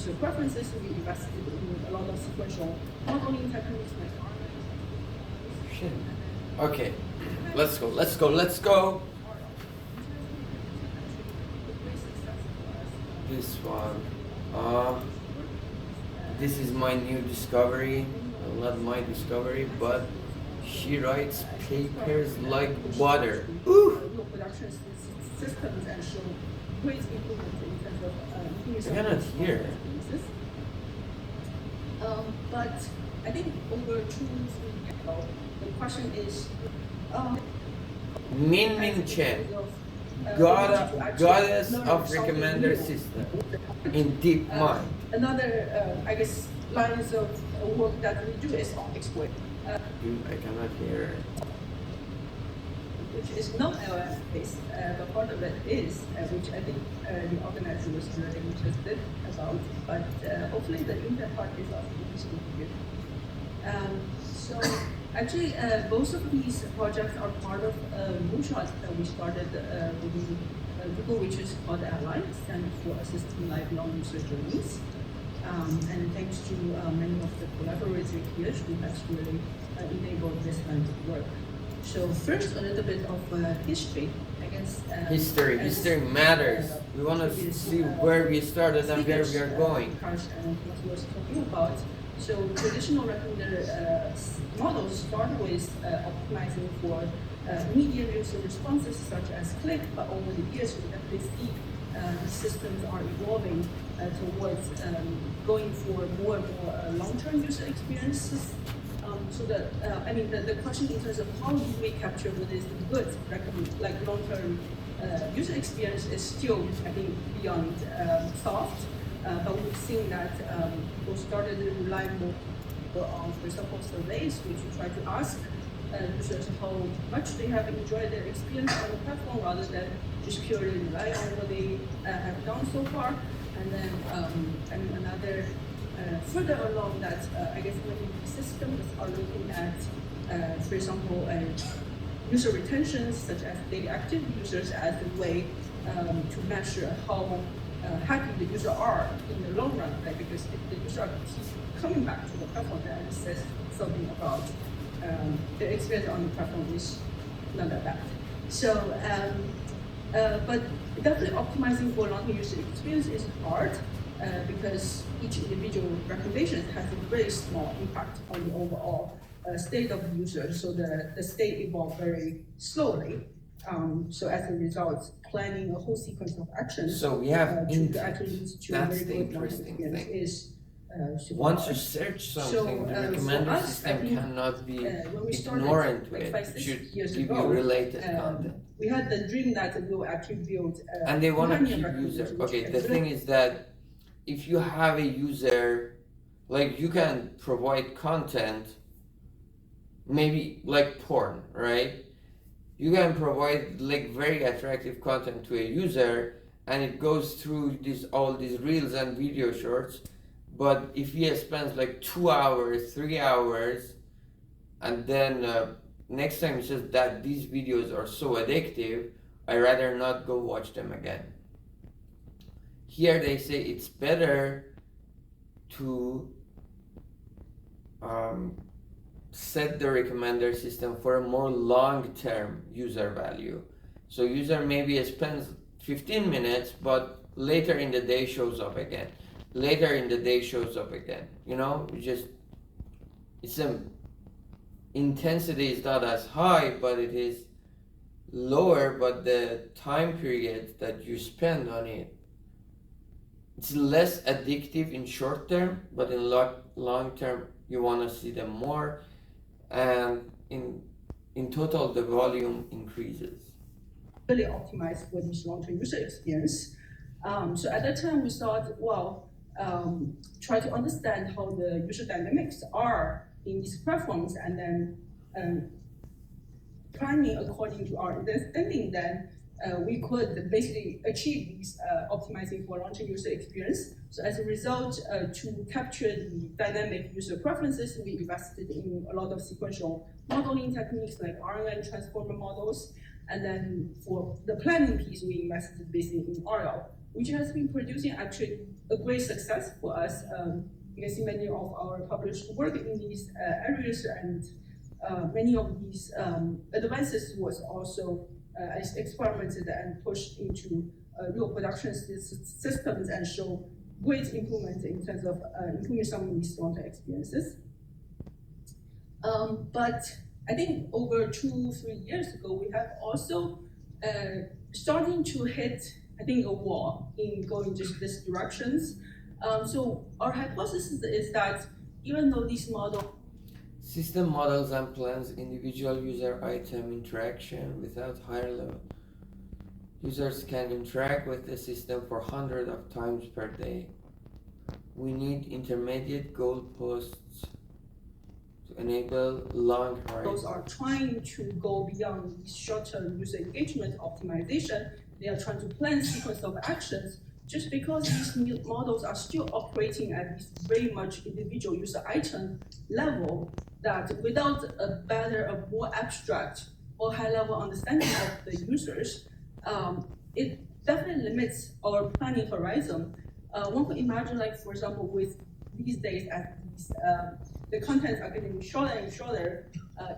user preferences. We invested in a lot of sequential modeling techniques like Shit. Okay, let's go. This one. This is my new discovery. Well, not my discovery, but she writes papers like butter. Ooh! production systems and show great improvement in terms of user I cannot hear. But I think over 2 weeks ago, the question is Min Min Chen, goddess of recommender system in DeepMind. Another, I guess, lines of work that we do is on exploit. I cannot hear. Which is not LLM based, but part of it is, which I think the organizer was really interested about. But hopefully the inter part is also interesting to you. So actually, both of these projects are part of Moonshot that we started within Google, which is called Alliance, and for assisting lifelong user journeys. And thanks to many of the collaborators here who has really enabled this kind of work. So first, a little bit of history, I guess. History matters. We want to see where we started and where we are going. What was talking about. So traditional recommender models start with optimizing for medium user responses such as click, but over the years we definitely see systems are evolving towards going for more and more long-term user experiences. So the question in terms of how do we capture what is the good, like long-term user experience is still, I think, beyond soft. But we've seen that people started to rely more on, for example, surveys, which you try to ask users how much they have enjoyed their experience on the platform rather than just purely rely on what they have done so far. And then another further along that, I guess many systems are looking at, for example, user retention, such as daily active users, as a way to measure how happy the user are in the long run, right? Because if the user keeps coming back to the platform, then it says something about the experience on the platform is not that bad. So, but definitely optimizing for long user experience is hard because each individual recommendation has a very small impact on the overall state of the user. So the state evolves very slowly. So as a result, planning a whole sequence of actions so we have to actually lead to that's very the good interesting thing. Is once you search something, the recommender system cannot be ignorant with it. It should give you related content. We had the dream that we will actually build and they want to keep user. Okay, the thing is that if you have a user, like you can provide content, maybe like porn, right? You can provide like very attractive content to a user and it goes through all these reels and video shorts. But if he spends like 2 hours, 3 hours, and then next time he says that these videos are so addictive, I rather not go watch them again. Here they say it's better to set the recommender system for a more long-term user value. So user maybe spends 15 minutes, but later in the day shows up again. Later in the day shows up again. You know, it's intensity is not as high, but it is lower, but the time period that you spend on it, it's less addictive in short term, but in long term, you want to see them more. And in total, the volume increases. Really optimized for this long-term user experience. So at that time, we thought, well, try to understand how the user dynamics are in these platforms, and then planning according to our understanding. Then we could basically achieve these optimizing for long-term user experience. So as a result, to capture the dynamic user preferences, we invested in a lot of sequential modeling techniques like RNN transformer models. And then for the planning piece, we invested basically in RL which has been producing actually a great success for us. You can see many of our published work in these areas, and many of these advances was also experimented and pushed into real production systems and show great improvement in terms of improving some of these long-term experiences. But I think over 2-3 years ago, we have also starting to hit, I think, a wall in going just these directions. So our hypothesis is that even though these models system models and plans individual user item interaction without higher level. Users can interact with the system for hundreds of times per day. We need intermediate goalposts to enable long horizons. Those are trying to go beyond short-term user engagement optimization. They are trying to plan sequence of actions. Just because these new models are still operating at this very much individual user item level, that without a better, a more abstract or high-level understanding of the users, it definitely limits our planning horizon. One could imagine, like for example, with these days, as these, the contents are getting shorter and shorter.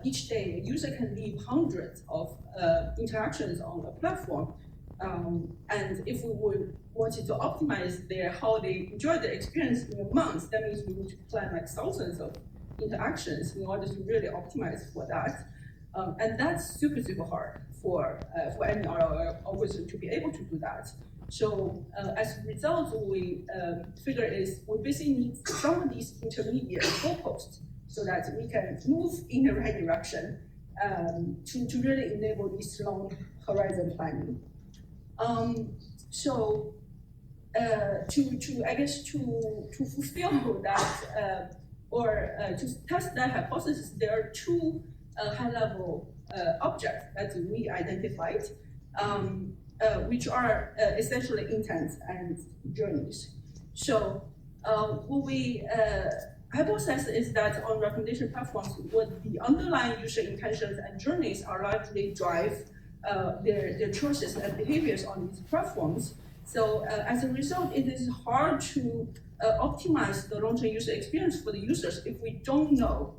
Each day, a user can leave hundreds of interactions on a platform. And if we would wanted to optimize how they enjoy the experience in a month, that means we need to plan like thousands of interactions in order to really optimize for that. And that's super, super hard for any algorithm to be able to do that. So as a result, what we figure is we basically need some of these intermediate goalposts so that we can move in the right direction to really enable this long horizon planning. So to fulfill that or to test that hypothesis, there are two high-level objects that we identified, which are essentially intents and journeys. So what we hypothesize is that on recommendation platforms, what the underlying user intentions and journeys are largely drive their choices and behaviors on these platforms. So as a result, it is hard to optimize the long-term user experience for the users if we don't know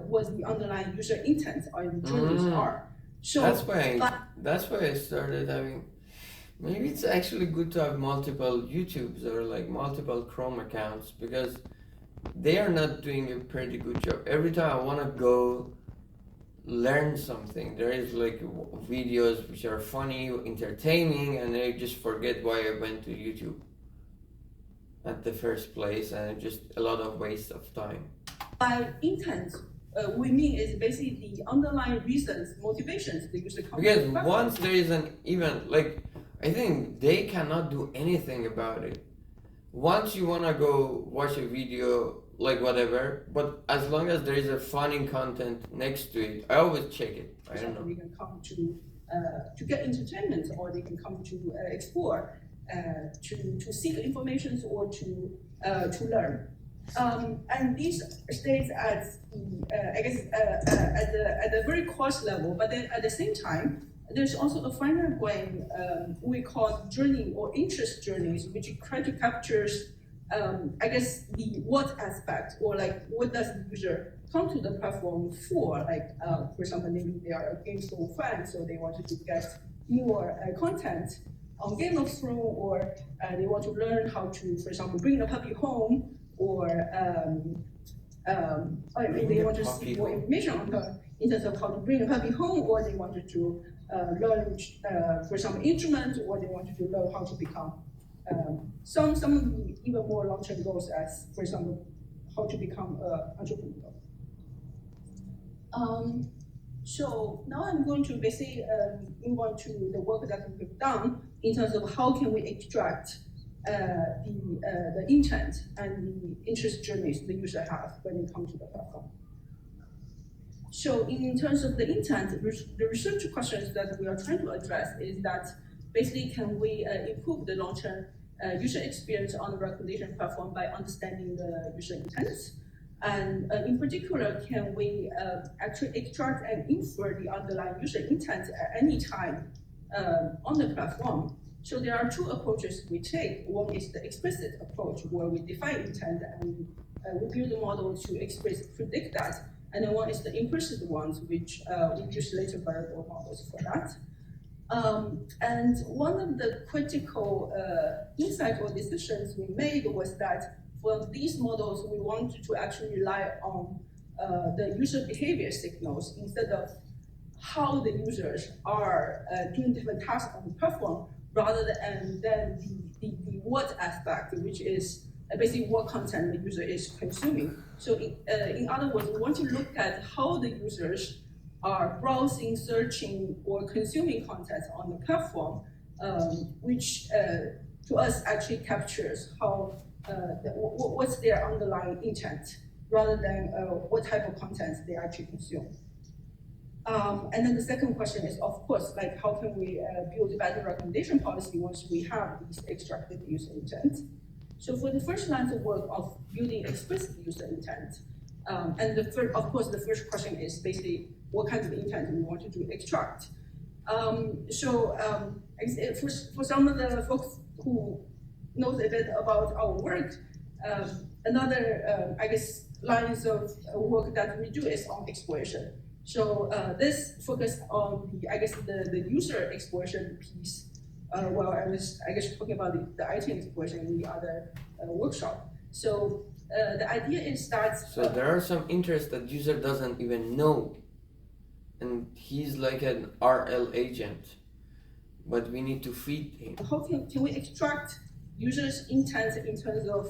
what the underlying user intent or the journeys are. So that's why I started having. Maybe it's actually good to have multiple YouTubes or like multiple Chrome accounts, because they are not doing a pretty good job. Every time I want to go learn something, there is like videos which are funny, entertaining, and I just forget why I went to YouTube at the first place, and just a lot of waste of time. By intent, we mean is basically the underlying reasons, motivations the user comes. Because once there is an event, like I think they cannot do anything about it. Once you wanna go watch a video, like whatever, but as long as there is a funny content next to it, I always check it. I don't know. They can come to get entertainment, or they can come to explore, to seek information, or to learn. And these stays at the very coarse level, but then at the same time, there's also a finer grain we call journey or interest journeys, which try to capture, the what aspect, or like what does the user come to the platform for? Like, for example, maybe they are a GameStone fan, so they wanted to get more content on Game of Thrones, or they want to learn how to, for example, bring a puppy home, or they want to see more information on her in terms of how to bring a puppy home, or they wanted to learn, for some instrument, or they wanted to learn how to become some of the even more long-term goals, as for example, how to become an entrepreneur. So now I'm going to basically move on to the work that we've done in terms of how can we extract the intent and the interest journeys the user have when they come to the platform. So in terms of the intent, the research questions that we are trying to address is that basically can we improve the long-term user experience on the recommendation platform by understanding the user intents? And in particular, can we actually extract and infer the underlying user intent at any time on the platform? So there are two approaches we take. One is the explicit approach, where we define intent and we build a model to predict that. And then one is the implicit ones, which we use later variable models for that. And one of the critical insights or decisions we made was that for these models, we wanted to actually rely on the user behavior signals instead of how the users are doing different tasks on the platform, rather than the what aspect, which is basically what content the user is consuming. So in other words, we want to look at how the users are browsing, searching, or consuming content on the platform, which to us actually captures how what's their underlying intent, rather than what type of content they actually consume. And then the second question is, of course, like how can we build a better recommendation policy once we have these extracted user intent? So for the first line of work of building explicit user intent, and of course, the first question is basically what kind of intent we want to extract. For some of the folks who knows a bit about our work, another lines of work that we do is on exploration. So this focused on the user exploration piece. While I was talking about the item exploration in the other workshop. So the idea is that there are some interests that user doesn't even know, and he's like an RL agent, but we need to feed him. How can we extract users' intent in terms of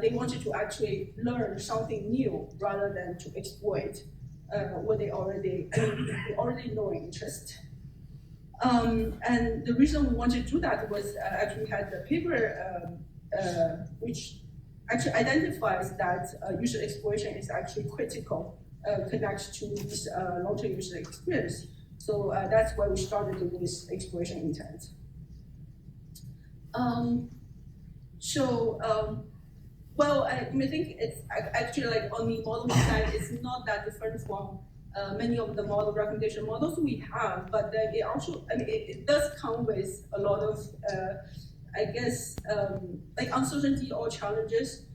they wanted to actually learn something new rather than to exploit what they already know interest. And the reason we wanted to do that was actually we had a paper which actually identifies that user exploration is actually critical, connects to this long-term user experience. So that's why we started with this exploration intent. Well, I think it's actually like on the model side, it's not that different from many of the model recommendation models we have, but then it also, it does come with a lot of, like uncertainty or challenges.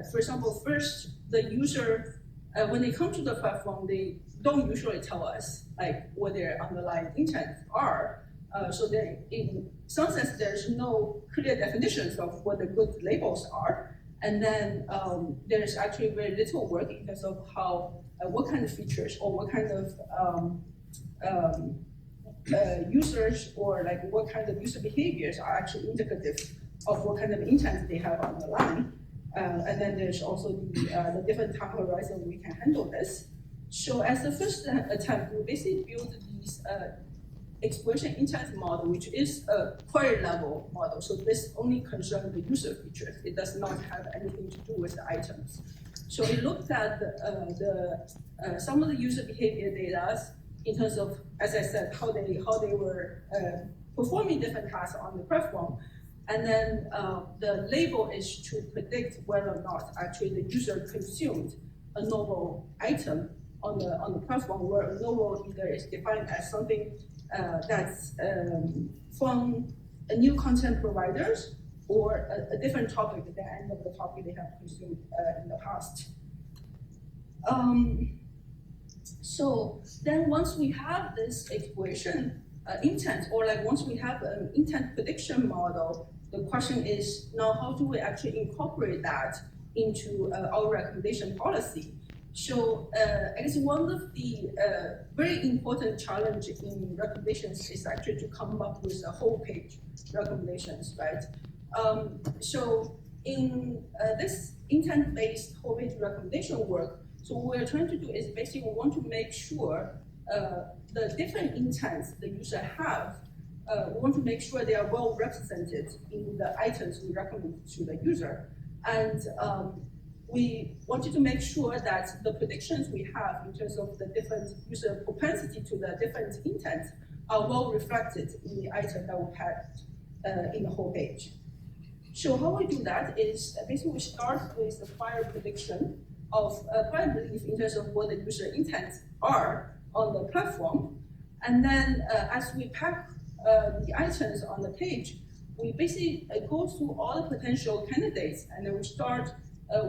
For example, first, the user, when they come to the platform, they don't usually tell us like what their underlying intents are. So then in some sense, there's no clear definitions of what the good labels are. And then there's actually very little work in terms of how, what kind of features or what kind of users or like what kind of user behaviors are actually indicative of what kind of intent they have on the line. And then there's also the different time horizon we can handle this. So as the first attempt, we basically build these exploration intent model, which is a query level model. So this only concerns the user features. It does not have anything to do with the items. So it looked at some of the user behavior data in terms of, as I said, how they were performing different tasks on the platform. And then the label is to predict whether or not actually the user consumed a novel item on the platform, where a novel either is defined as something that's from a new content providers or a different topic at the end of the topic they have consumed in the past. So then once we have this exploration intent, or like once we have an intent prediction model, the question is now how do we actually incorporate that into our recommendation policy? So I guess one of the very important challenge in recommendations is actually to come up with a whole page recommendations, right? So in this intent-based whole page recommendation work, so what we're trying to do is basically we want to make sure the different intents the user have, we want to make sure they are well represented in the items we recommend to the user. And we wanted to make sure that the predictions we have in terms of the different user propensity to the different intents are well reflected in the item that we have in the whole page. So how we do that is basically we start with the prior prediction of prior belief in terms of what the user intents are on the platform. And then as we pack the items on the page, we basically go through all the potential candidates, and then we start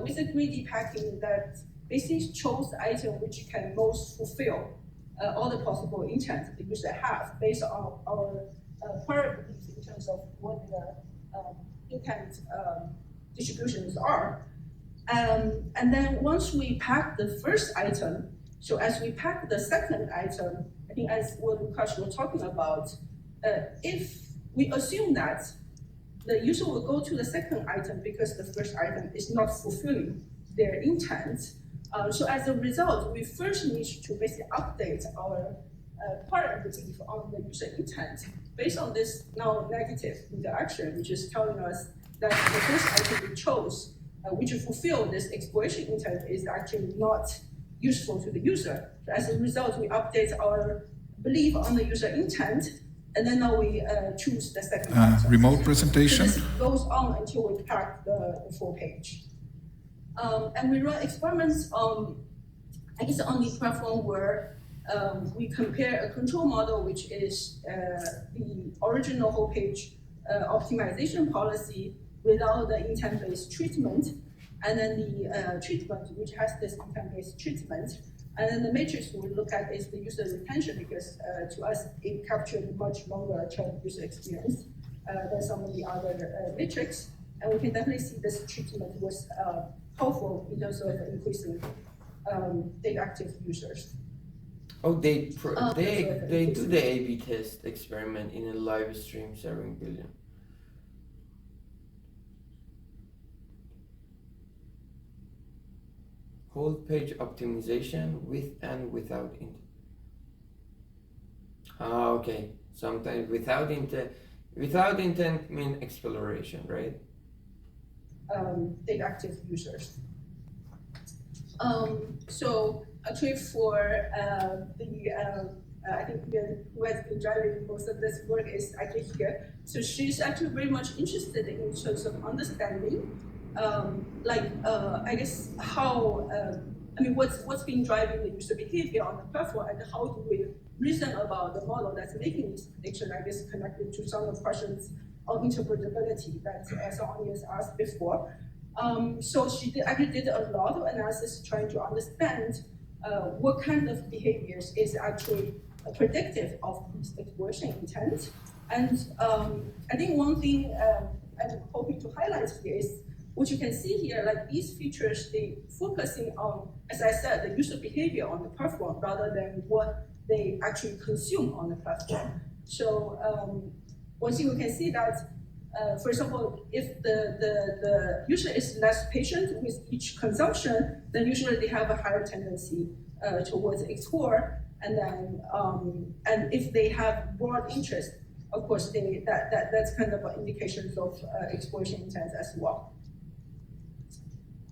with a greedy packing that basically chose the item which can most fulfill all the possible intent the user have based on our prior beliefs in terms of what the intent distributions are. And then once we pack the first item, so as we pack the second item, I think as what Lukash was talking about, if we assume that the user will go to the second item because the first item is not fulfilling their intent. So as a result, we first need to basically update our prior belief on the user intent based on this now negative interaction, which is telling us that the first item we chose, which fulfill this exploration intent, is actually not useful to the user. So as a result, we update our belief on the user intent, and then now we choose the second item. Remote presentation. So this goes on until we pack the full page. And we run experiments on, I guess, on the platform where we compare a control model, which is the original whole page optimization policy without the intent-based treatment, and then the treatment, which has this intent-based treatment. And then the matrix we look at is the user retention, because to us, it captured much longer term user experience than some of the other metrics. And we can definitely see this treatment was helpful in terms of increasing data active users. Oh, they do the A/B test experiment in a live stream serving billion. Whole page optimization with and without intent. Ah, okay. Sometimes without intent mean exploration, right? Data active users. So actually for I think who has been driving most of this work is actually here. So she's actually very much interested in terms of understanding, I guess how, what's been driving the user behavior on the platform, and how do we reason about the model that's making this prediction, I guess connected to some of the questions on interpretability that someone has asked before. So she actually did a lot of analysis trying to understand what kind of behaviors is actually predictive of this exploration intent. And I think one thing I'm hoping to highlight here is what you can see here, like these features, they focusing on, as I said, the user behavior on the platform rather than what they actually consume on the platform. So one thing we can see that, for example, if the user is less patient with each consumption, then usually they have a higher tendency towards explore. And then, and if they have broad interest, of course, that's kind of an indication of exploration intent as well.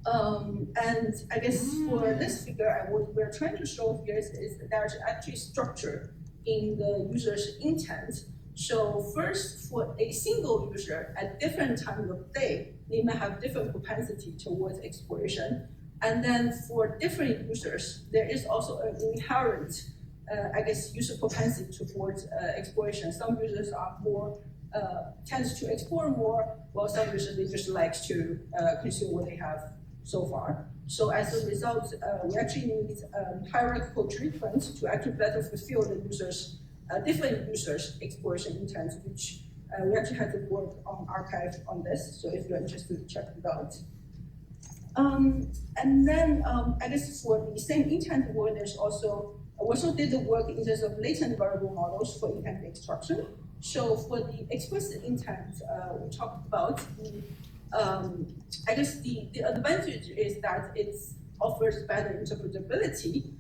And I guess for this figure, what we're trying to show here is that there's actually structure in the user's intent. So first, for a single user at different times of day, they may have different propensity towards exploration. And then for different users, there is also an inherent, user propensity towards exploration. Some users are more, tends to explore more, while some users, they just like to consume what they have so far. So as a result, we actually need hierarchical treatment to actually better fulfill the users, different users' exploration intents, which we actually had to work on archive on this. So if you're interested, check it out. And then I guess for the same intent work, there's also, we also did the work in terms of latent variable models for intent extraction. So for the explicit intent we talked about, I guess the advantage is that it offers better interpretability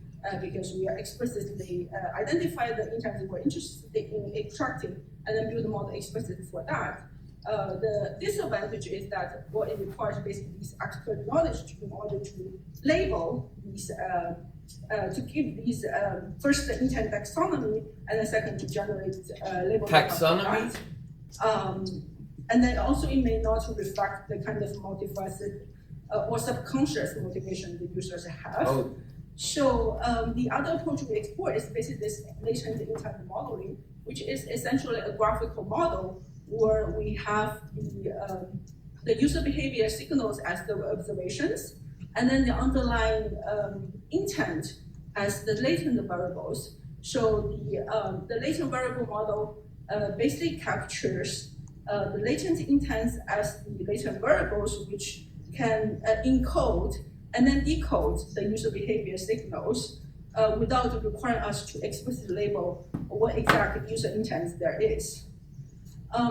because we are explicitly identify the intent that we're interested in extracting and then build the model explicitly for that. The disadvantage is that it requires basically this expert knowledge in order to label these, to give these first the intent taxonomy and then second to generate label taxonomy. And then also it may not reflect the kind of multifaceted or subconscious motivation the users have. So the other approach we explore is basically this latent intent modeling, which is essentially a graphical model where we have the user behavior signals as the observations, and then the underlying intent as the latent variables. So the latent variable model basically captures the latent intents as the latent variables, which can encode and then decode the user behavior signals without requiring us to explicitly label what exact user intent there is.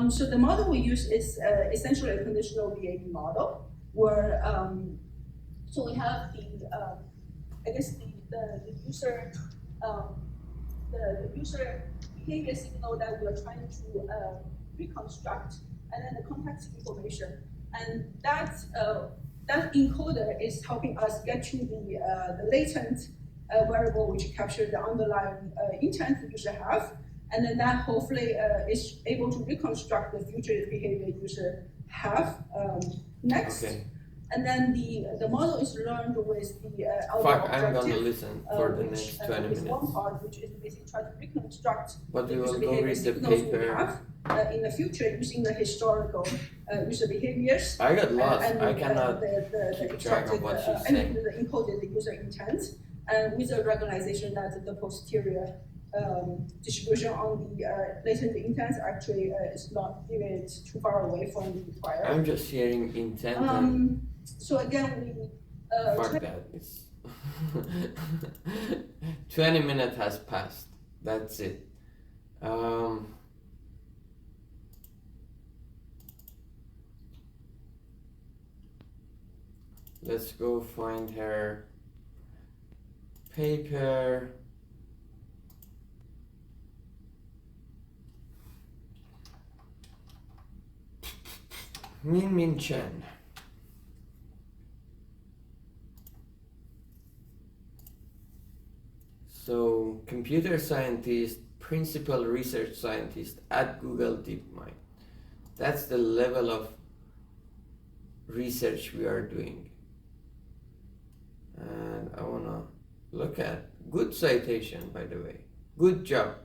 So the model we use is essentially a conditional VAB model, where so we have I guess the user the user behavior signal that we are trying to reconstruct, and then the context information, and that encoder is helping us get to the latent variable which captures the underlying intent the user have, and then that hopefully is able to reconstruct the future behavior user have next. Okay. And then the model is learned with the Fuck, output I'm gonna objective, listen for the which next 20 is minutes. one part, which is basically trying to reconstruct But the we user will go behavior read the signals we paper. have in the future using the historical user behaviors. I got lost. And I cannot the keep track of extracted, what she's I mean, saying. the encoded user intent, and with the recognition that the posterior distribution on the latent intent actually is not even too far away from the prior. I'm just hearing intent and So again, we fuck that. It's 20 minutes has passed. That's it. Let's go find her paper. Min Chen. So, computer scientist, principal research scientist at Google DeepMind. That's the level of research we are doing. And I wanna look at good citation, by the way. Good job.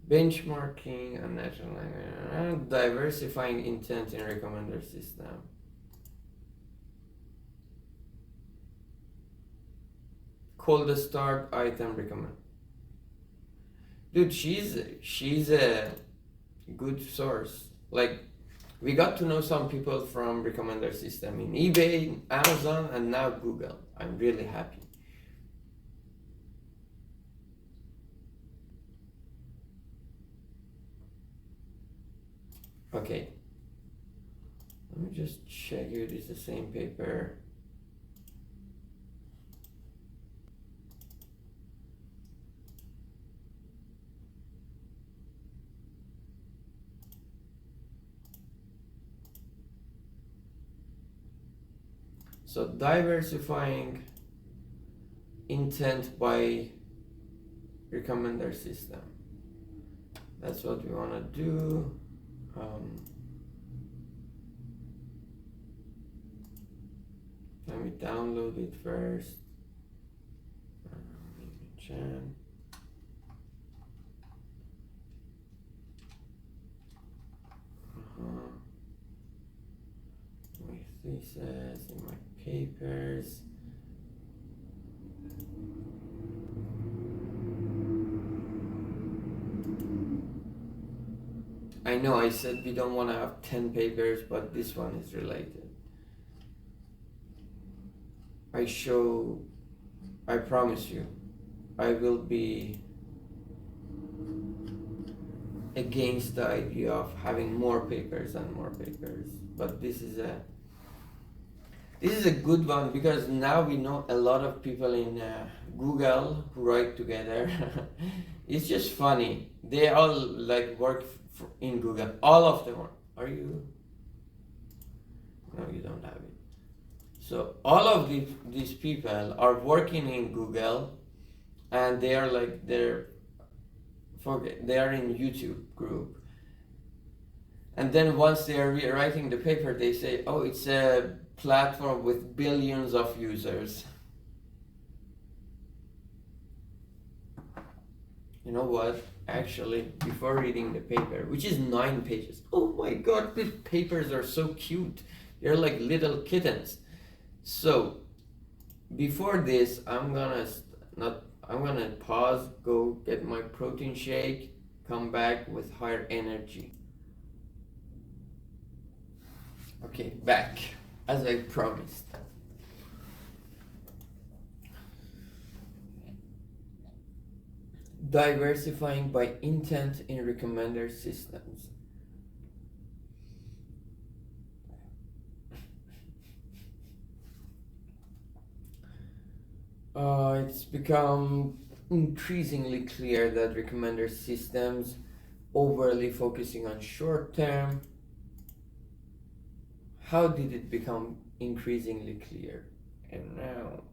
Benchmarking and natural language, diversifying intent in recommender system. Call the start item recommend. Dude, she's a good source. Like, we got to know some people from recommender system in eBay, Amazon, and now Google. I'm really happy. Okay. Let me just check if it is the same paper. So diversifying intent by recommender system. That's what we want to do. Let me download it first. Chan. My thesis in my papers. I know I said we don't want to have 10 papers, but this one is related. I promise you, I will be against the idea of having more papers and more papers, but this is a good one because now we know a lot of people in Google who write together. It's just funny. They all like work in Google. All of them are you? No, you don't have it. So all of these people are working in Google, and they are like they are in YouTube group. And then once they are writing the paper, they say, "Oh, it's a platform with billions of users." You know what? actually, before reading the paper, which is 9 pages. Oh my god, the papers are so cute. They're like little kittens. So, before this, I'm gonna pause, go get my protein shake, come back with higher energy. Okay, back, as I promised. Diversifying by intent in recommender systems. It's become increasingly clear that recommender systems overly focusing on short term. How did it become increasingly clear? And now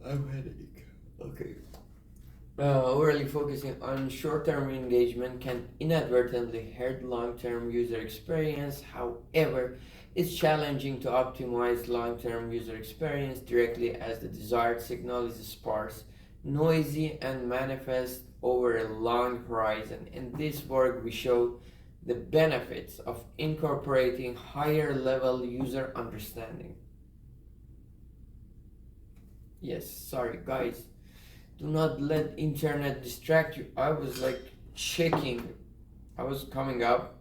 I'm headache. Okay. Overly focusing on short-term engagement can inadvertently hurt long-term user experience. However, it's challenging to optimize long-term user experience directly as the desired signal is sparse, noisy, and manifest over a long horizon. In this work, we show the benefits of incorporating higher-level user understanding. Yes, sorry guys. Do not let internet distract you. I was like checking. I was coming up.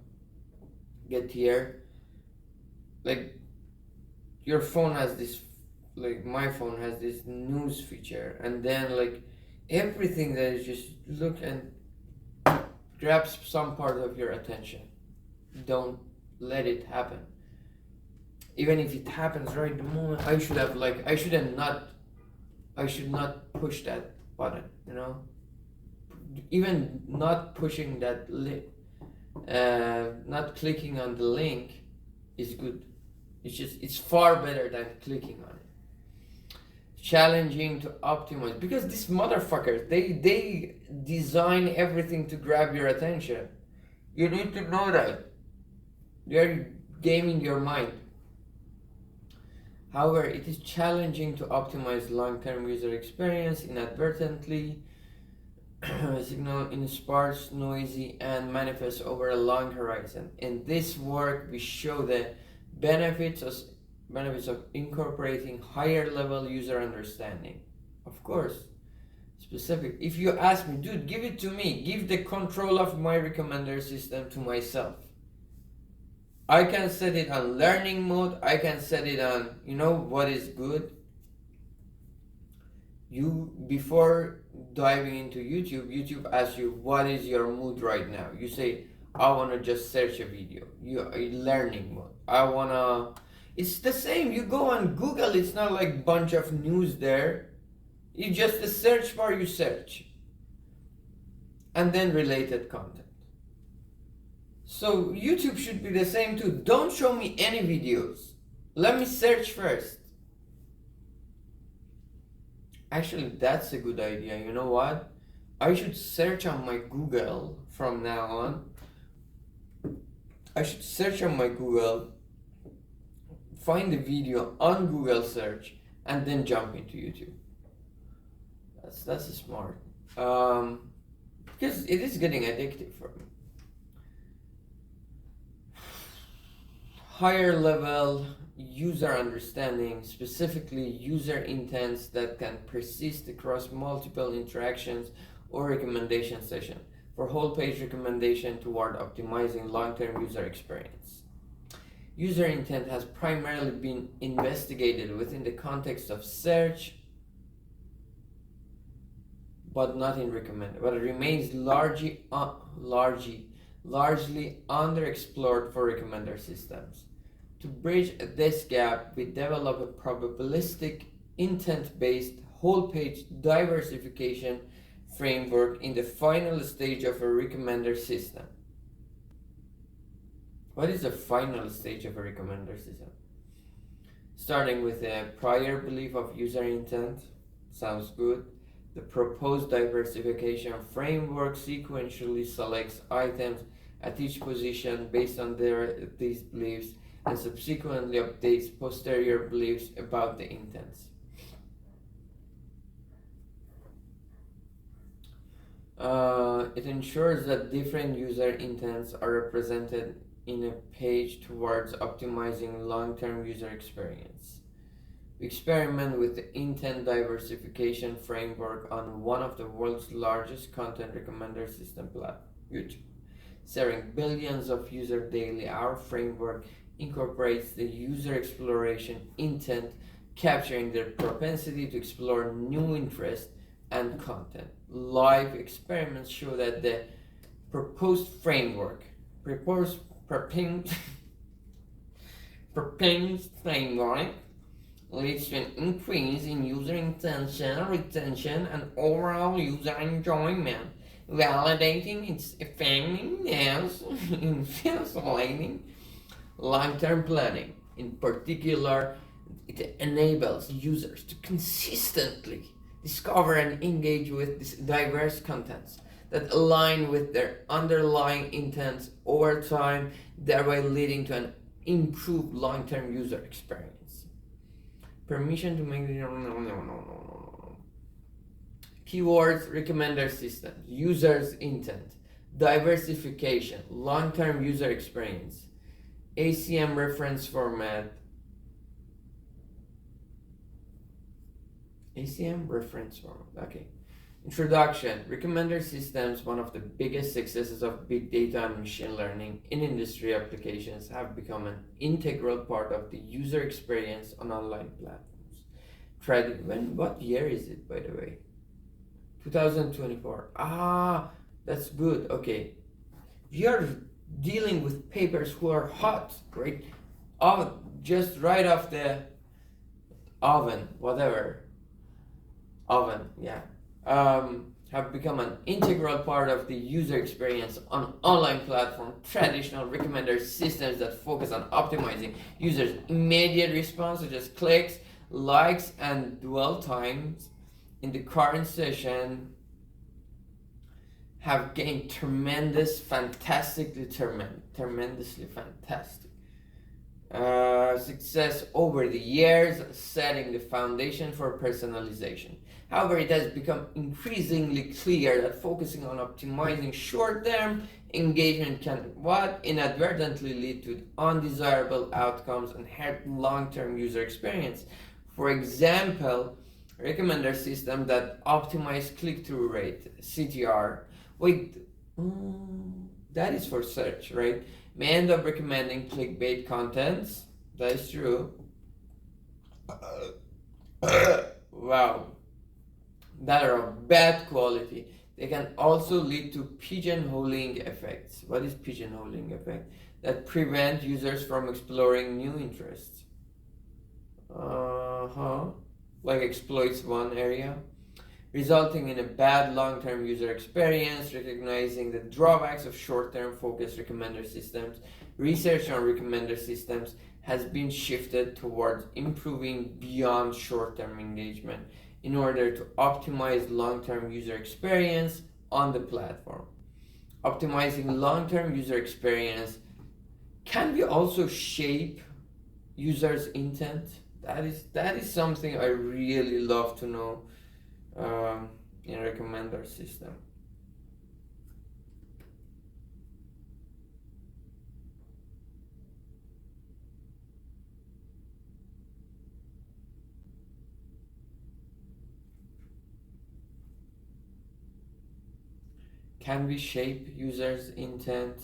Get here. Like your phone has this, like my phone has this news feature, and then like everything that is just look and grabs some part of your attention. Don't let it happen. Even if it happens right the moment, I should not push that button, you know. Even not pushing that not clicking on the link is good. It's far better than clicking on it. Challenging to optimize, because these motherfuckers, they design everything to grab your attention. You need to know that they're gaming your mind. However, it is challenging to optimize long-term user experience inadvertently. Signal in sparse, noisy, and manifest over a long horizon. In this work, we show the benefits of incorporating higher-level user understanding. Of course, specific. If you ask me, dude, give it to me. Give the control of my recommender system to myself. I can set it on learning mode. I can set it on, you know, what is good. You, before diving into YouTube asks you, what is your mood right now? You say, I want to just search a video. You learning mode. It's the same. You go on Google. It's not like bunch of news there. You just the search bar, you search. And then related content. So YouTube should be the same too. Don't show me any videos. Let me search first. Actually, that's a good idea. You know what? I should search on my Google from now on. I should search on my Google, find the video on Google search, and then jump into YouTube. That's smart. Because it is getting addictive for me. Higher level user understanding, specifically user intents that can persist across multiple interactions or recommendation session for whole page recommendation toward optimizing long-term user experience. User intent has primarily been investigated within the context of search, but not in recommender, but it remains largely underexplored for recommender systems. To bridge this gap, we develop a probabilistic, intent-based, whole-page diversification framework in the final stage of a recommender system. What is the final stage of a recommender system? Starting with a prior belief of user intent, sounds good. The proposed diversification framework sequentially selects items at each position based on these beliefs and subsequently updates posterior beliefs about the intents. It ensures that different user intents are represented in a page towards optimizing long-term user experience. We experiment with the intent diversification framework on one of the world's largest content recommender system platform, YouTube. Serving billions of users daily, our framework incorporates the user exploration intent, capturing their propensity to explore new interests and content. Live experiments show that the proposed framework, proposed proposed framework leads to an increase in user intention, retention, and overall user enjoyment, validating its effectiveness in facilitating long-term planning. In particular, it enables users to consistently discover and engage with diverse contents that align with their underlying intents over time, thereby leading to an improved long-term user experience. Permission to make keywords, recommender system, user's intent, diversification, long-term user experience, ACM reference format, okay. Introduction. Recommender systems, one of the biggest successes of big data and machine learning in industry applications, have become an integral part of the user experience on online platforms. What year is it, by the way? 2024. That's good. Okay. We are dealing with papers who are hot, right? Just right off the oven, have become an integral part of the user experience on online platform. Traditional recommender systems that focus on optimizing users' immediate response, such as clicks, likes, and dwell times in the current session, have gained tremendously fantastic success over the years, setting the foundation for personalization. However, it has become increasingly clear that focusing on optimizing short-term engagement can inadvertently lead to undesirable outcomes and hurt long-term user experience. For example, recommender system that optimize click-through rate, CTR. That is for search, right? May end up recommending clickbait contents. That is true. Wow. That are of bad quality. They can also lead to pigeonholing effects. What is pigeonholing effect? That prevent users from exploring new interests. Like exploits one area, resulting in a bad long-term user experience. Recognizing the drawbacks of short-term focused recommender systems, research on recommender systems has been shifted towards improving beyond short-term engagement in order to optimize long-term user experience on the platform. Optimizing long-term user experience can we also shape users' intent? That is something I really love to know in a recommender system. Can we shape users' intent?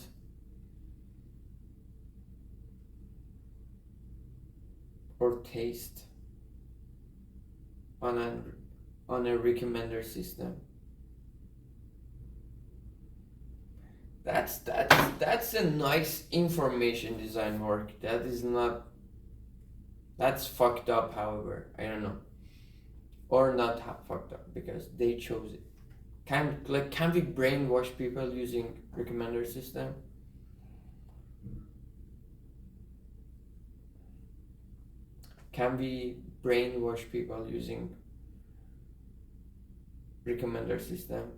Or taste on a recommender system? That's a nice information design work. That's fucked up, however. I don't know. Or not fucked up because they chose it. Can we brainwash people using recommender system? Can we brainwash people using recommender system?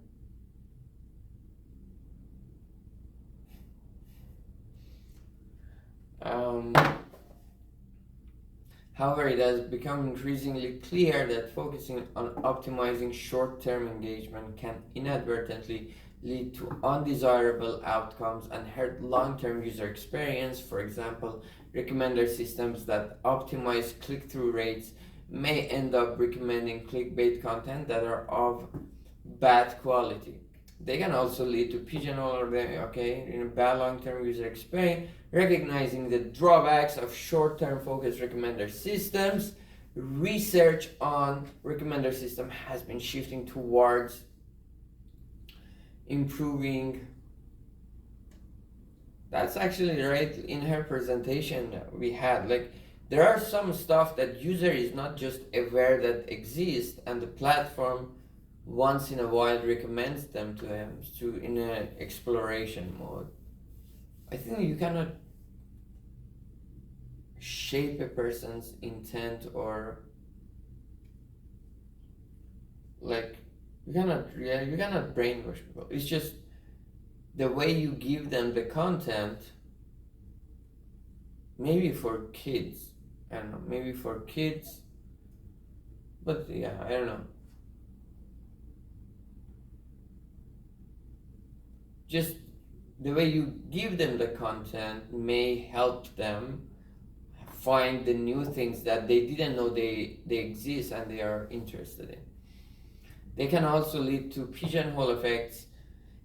However, it has become increasingly clear that focusing on optimizing short-term engagement can inadvertently lead to undesirable outcomes and hurt long-term user experience. For example, recommender systems that optimize click-through rates may end up recommending clickbait content that are of bad quality. They can also lead to pigeonholing, okay, in a bad long-term user experience. Recognizing the drawbacks of short-term focused recommender systems, research on recommender system has been shifting towards improving. That's actually right in her presentation we had. Like, there are some stuff that user is not just aware that exists, and the platform once in a while recommends them to him to in an exploration mode. I think you cannot shape a person's intent, or like you cannot brainwash people. It's just the way you give them the content. Maybe for kids, I don't know, maybe for kids, but yeah, I don't know. Just the way you give them the content may help them find the new things that they didn't know they exist and they are interested in. They can also lead to pigeonhole effects.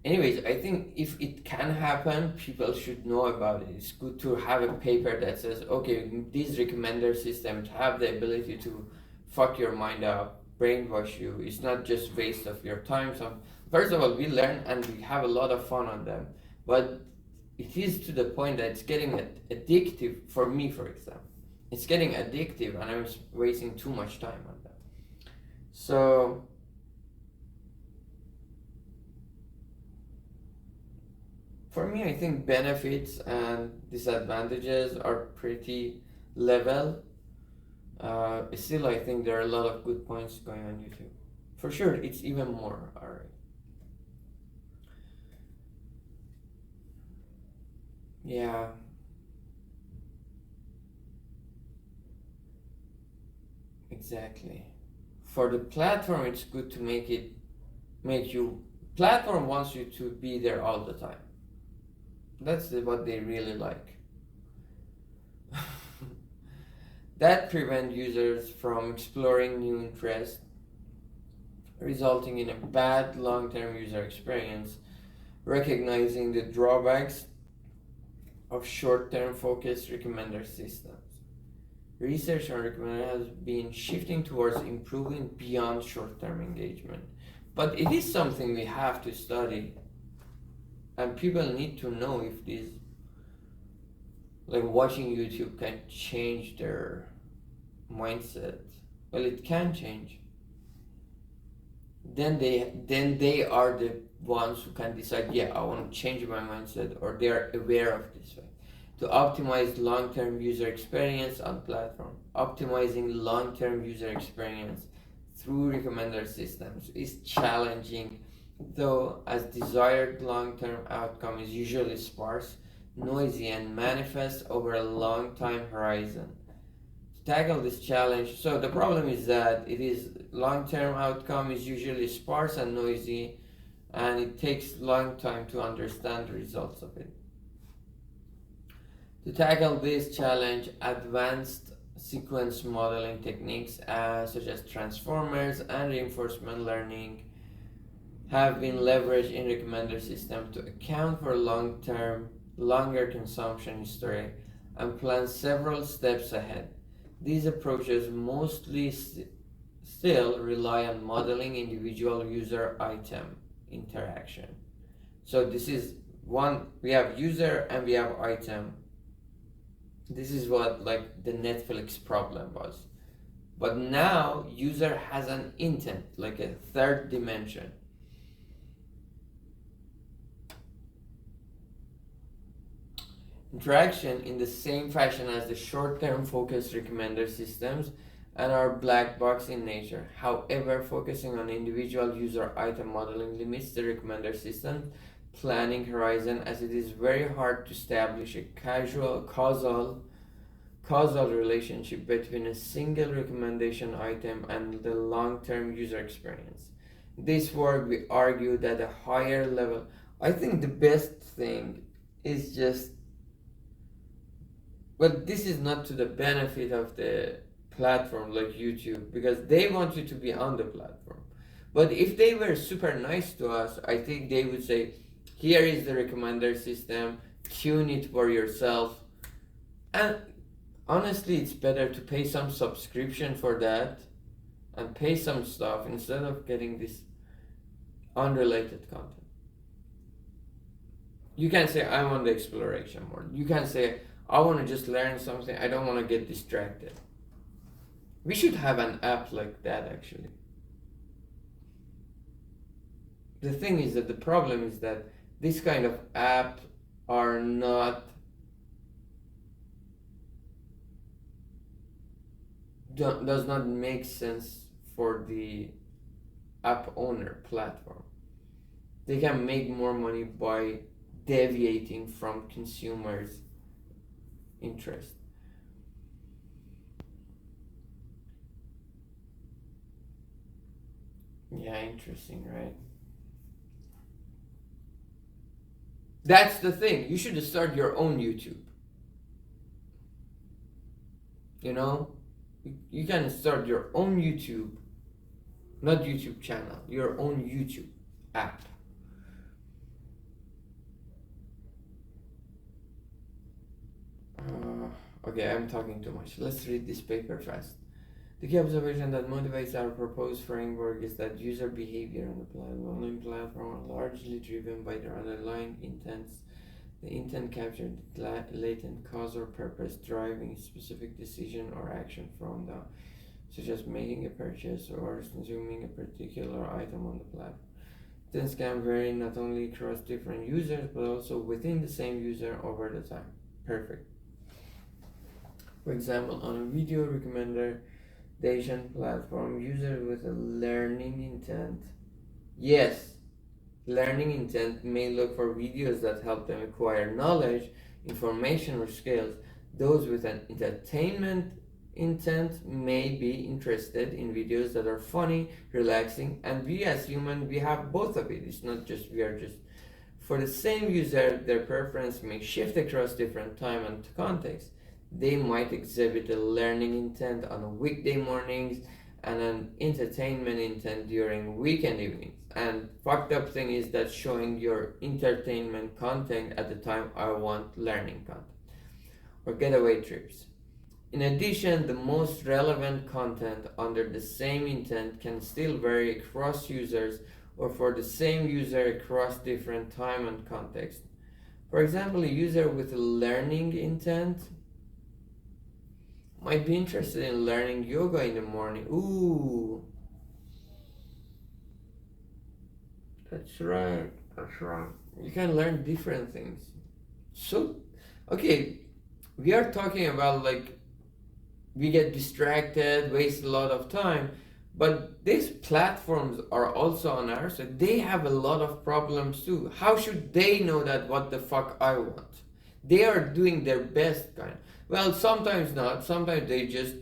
Anyways, I think if it can happen, people should know about it. It's good to have a paper that says, okay, these recommender systems have the ability to fuck your mind up, brainwash you. It's not just waste of your time. So, first of all, we learn and we have a lot of fun on them, but it is to the point that it's getting addictive for me, for example. It's getting addictive and I'm wasting too much time on that. So, for me, I think benefits and disadvantages are pretty level. Still, I think there are a lot of good points going on YouTube. For sure, it's even more alright. Yeah. Exactly. For the platform, it's good to make you. Platform wants you to be there all the time. That's what they really like. That prevents users from exploring new interests, resulting in a bad long-term user experience. Recognizing the drawbacks of short-term focused recommender systems. Research on recommender has been shifting towards improving beyond short-term engagement. But it is something we have to study. And people need to know if this, like watching YouTube, can change their mindset. Well, it can change. Then they are the ones who can decide, yeah, I want to change my mindset, or they are aware of this way. To optimize long-term user experience on platform. Optimizing long-term user experience through recommender systems is challenging, though, as desired long-term outcome is usually sparse, noisy, and manifests over a long time horizon. To tackle this challenge, so the problem is that it is long-term outcome is usually sparse and noisy, and it takes long time to understand the results of it. To tackle this challenge, advanced sequence modeling techniques such as transformers and reinforcement learning have been leveraged in recommender systems to account for longer consumption history and plan several steps ahead. These approaches mostly still rely on modeling individual user item interaction. So this is one, we have user and we have item. This is what like the Netflix problem was. But now user has an intent, like a third dimension. Interaction in the same fashion as the short-term focused recommender systems and are black box in nature. However, focusing on individual user item modeling limits the recommender system planning horizon, as it is very hard to establish a causal causal relationship between a single recommendation item and the long-term user experience. This work, we argue that a higher level, I think the best thing is just, but this is not to the benefit of the platform like YouTube, because they want you to be on the platform. But if they were super nice to us, I think they would say, here is the recommender system, tune it for yourself. And honestly, it's better to pay some subscription for that and pay some stuff instead of getting this unrelated content. You can say, I want the exploration mode. You can say, I want to just learn something. I don't want to get distracted. We should have an app like that, actually. The thing is that the problem is that this kind of app are not does not make sense for the app owner platform. They can make more money by deviating from consumers' interest. Yeah, interesting, right? That's the thing. You should start your own YouTube. You know? You can start your own YouTube, not YouTube channel, your own YouTube app. Okay, I'm talking too much. Let's read this paper fast. The key observation that motivates our proposed framework is that user behavior on the online platform are largely driven by their underlying intents. The intent captured the latent cause or purpose driving a specific decision or action from them, such as making a purchase or consuming a particular item on the platform. Intents can vary not only across different users but also within the same user over the time. Perfect. For example, on a video recommendation platform, users with a learning intent, yes, learning intent may look for videos that help them acquire knowledge, information, or skills. Those with an entertainment intent may be interested in videos that are funny, relaxing, and we as humans, we have both of it. It's not just we are just, for the same user, their preference may shift across different time and context. They might exhibit a learning intent on weekday mornings and an entertainment intent during weekend evenings. And fucked up thing is that showing your entertainment content at the time I want learning content or getaway trips. In addition, the most relevant content under the same intent can still vary across users or for the same user across different time and context. For example, a user with a learning intent might be interested in learning yoga in the morning. Ooh, that's right. That's right. You can learn different things. So, okay, we are talking about like we get distracted, waste a lot of time, but these platforms are also on our side. They have a lot of problems too. How should they know that what the fuck I want? They are doing their best, kind of. Well, sometimes not. Sometimes they just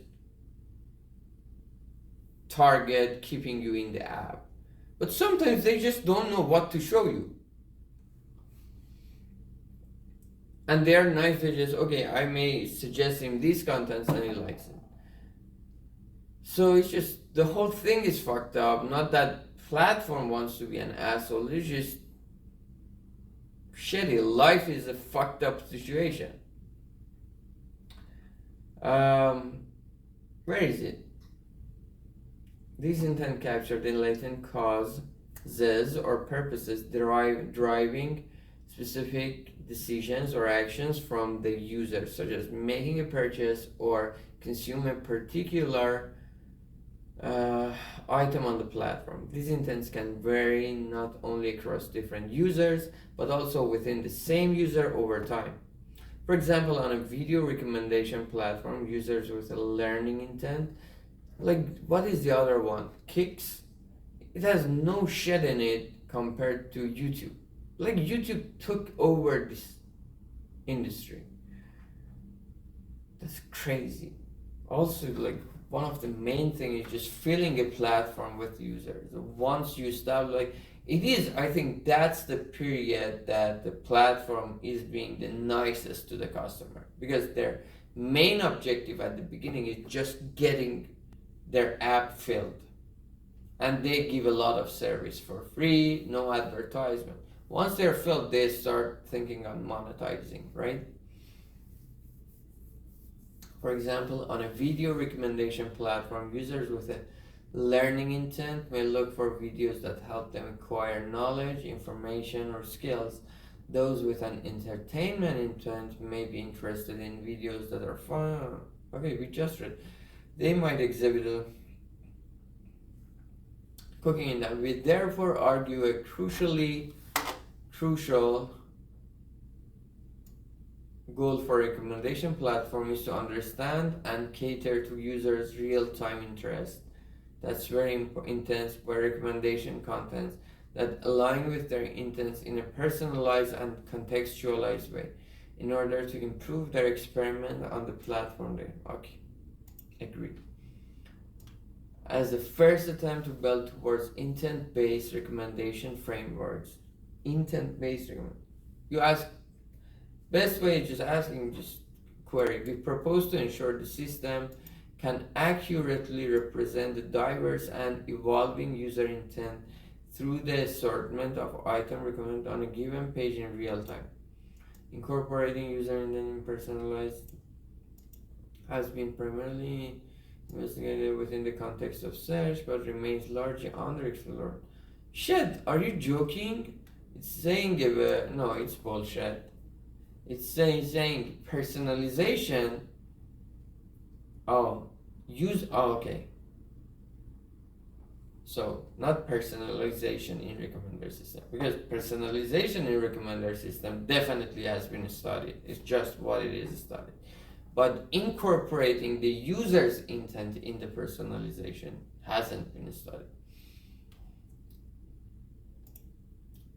target keeping you in the app. But sometimes they just don't know what to show you. And they're nice, they just, okay, I may suggest him these contents and he likes it. So it's just, the whole thing is fucked up. Not that platform wants to be an asshole. It's just shitty. Life is a fucked up situation. Where is it? These intent captured in latent causes or purposes driving specific decisions or actions from the user, such as making a purchase or consuming a particular item on the platform. These intents can vary not only across different users, but also within the same user over time. For example, on a video recommendation platform, users with a learning intent, like what is the other one? Kicks? It has no shit in it compared to YouTube. Like YouTube took over this industry. The That's crazy. Also, like one of the main thing is just filling a platform with users. Once you start, like it is, I think that's the period that the platform is being the nicest to the customer, because their main objective at the beginning is just getting their app filled, and they give a lot of service for free, no advertisement. Once they're filled, they start thinking on monetizing, right? For example, on a video recommendation platform, users with a learning intent may look for videos that help them acquire knowledge, information, or skills. Those with an entertainment intent may be interested in videos that are fun. Okay, we just read. They might exhibit a cooking in that. We therefore argue a crucial goal for recommendation platform is to understand and cater to users' real-time interest. That's very intense by recommendation contents that align with their intents in a personalized and contextualized way in order to improve their experiment on the platform. Okay, agree. As the first attempt to build towards intent-based recommendation frameworks, you ask, best way is just asking, just query. We propose to ensure the system can accurately represent the diverse and evolving user intent through the assortment of items recommended on a given page in real time. Incorporating user intent in personalized has been primarily investigated within the context of search, but remains largely underexplored. Shit, are you joking? It's saying, no, it's bullshit. It's saying personalization. Okay. So, not personalization in recommender system, because personalization in recommender system definitely has been studied. It's just what it is studied. But incorporating the user's intent in the personalization hasn't been studied.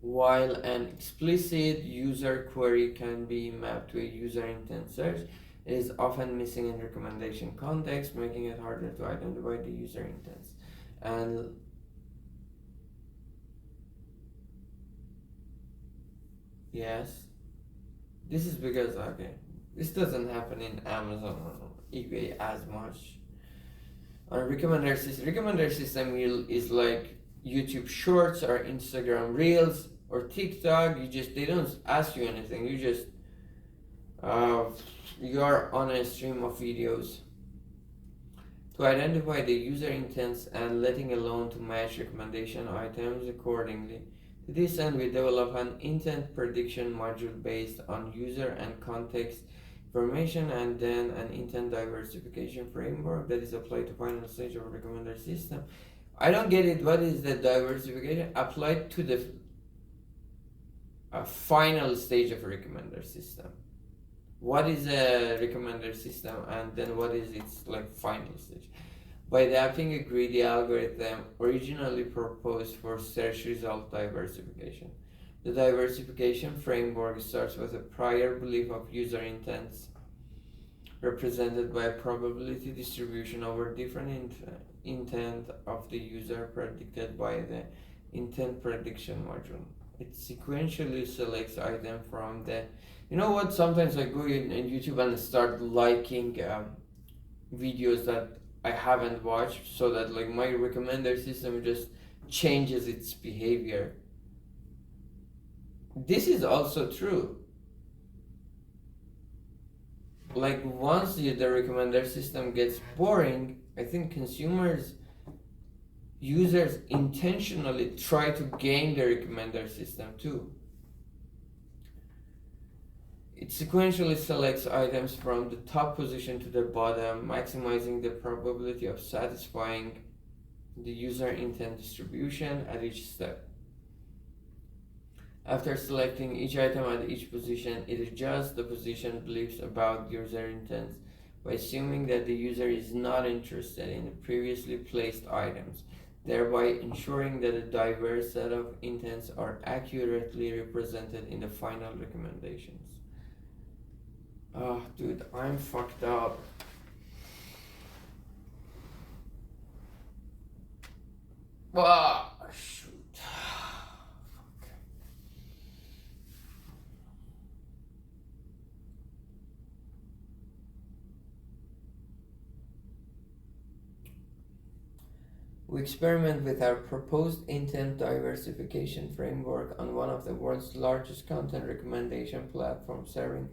While an explicit user query can be mapped to a user intent search, it is often missing in recommendation context, making it harder to identify the user intents. And yes, this is because, okay, this doesn't happen in Amazon or eBay as much. On recommender system is like YouTube Shorts or Instagram Reels or TikTok. They don't ask you anything. You just you are on a stream of videos. To identify the user intents and letting alone to match recommendation items accordingly. To this end, we develop an intent prediction module based on user and context information, and then an intent diversification framework that is applied to final stage of a recommender system. I don't get it. What is the diversification applied to the final stage of a recommender system? What is a recommender system, and then what is its like final stage? By adapting a greedy algorithm originally proposed for search result diversification. The diversification framework starts with a prior belief of user intents represented by a probability distribution over different intent of the user predicted by the intent prediction module. It sequentially selects item from the, you know what, sometimes I go in YouTube and start liking videos that I haven't watched, so that like my recommender system just changes its behavior. This is also true. Like once the recommender system gets boring, I think users intentionally try to game the recommender system too. It sequentially selects items from the top position to the bottom, maximizing the probability of satisfying the user intent distribution at each step. After selecting each item at each position, it adjusts the position beliefs about user intents by assuming that the user is not interested in the previously placed items, thereby ensuring that a diverse set of intents are accurately represented in the final recommendations. Oh, dude, I'm fucked up. Ah, shoot. We experiment with our proposed intent diversification framework on one of the world's largest content recommendation platforms serving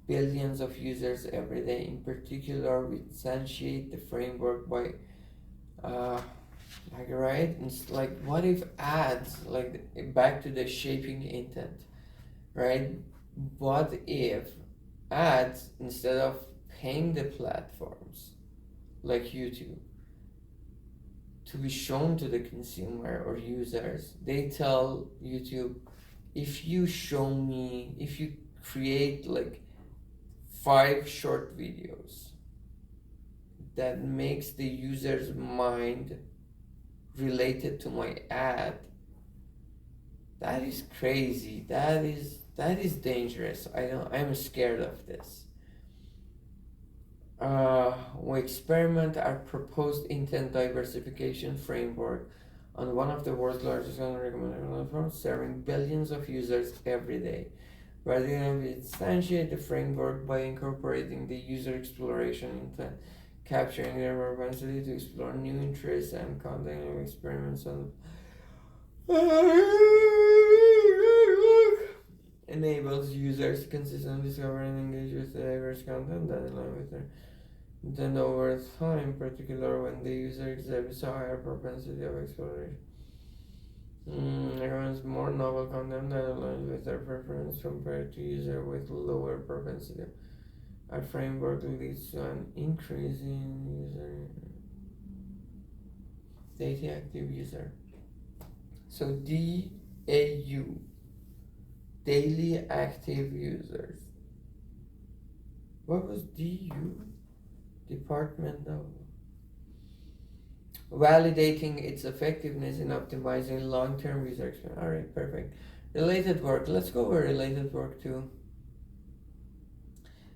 billions of users every day. In particular, we instantiate the framework by like right, it's like what if ads, like back to the shaping intent, right? What if ads, instead of paying the platforms like YouTube to be shown to the consumer or users, they tell YouTube, if you show me, if you create like 5 short videos that makes the user's mind related to my ad, that is crazy. That is dangerous. I'm scared of this. We experiment our proposed intent diversification framework on one of the world's largest content recommendation platforms serving billions of users every day. Rather than we instantiate the framework by incorporating the user exploration intent, capturing their propensity to explore new interests and content experiments on enables users to consistently discover and engage with diverse content that align with their intent over time, particularly when the user exhibits a higher propensity of exploration. Recommends more novel content that aligns with their preference compared to user with lower propensity. Our framework leads to an increase in user daily active user. So DAU, daily active users. What was DU? Department of validating its effectiveness in optimizing long-term user experience. All right, perfect. Related work. Let's go over related work too.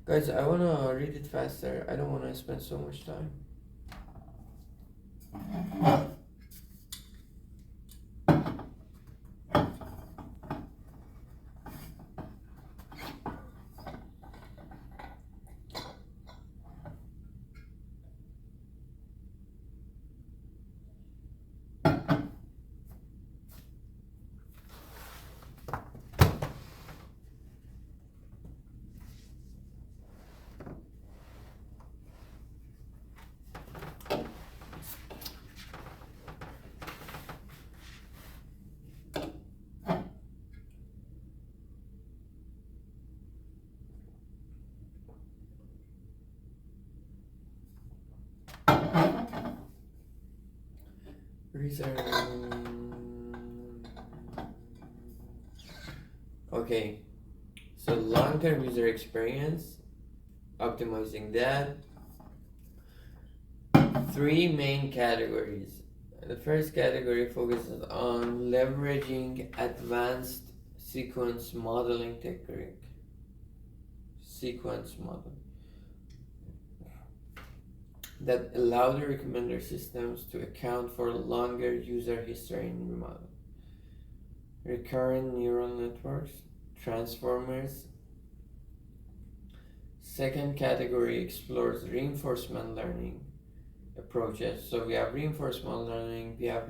Guys, I want to read it faster. I don't want to spend so much time. Okay, so long-term user experience, optimizing that. 3 main categories. The first category focuses on leveraging advanced sequence modeling technique. Sequence model that allow the recommender systems to account for longer user history in remodel. Recurrent neural networks, transformers. Second category explores reinforcement learning approaches. So we have reinforcement learning, we have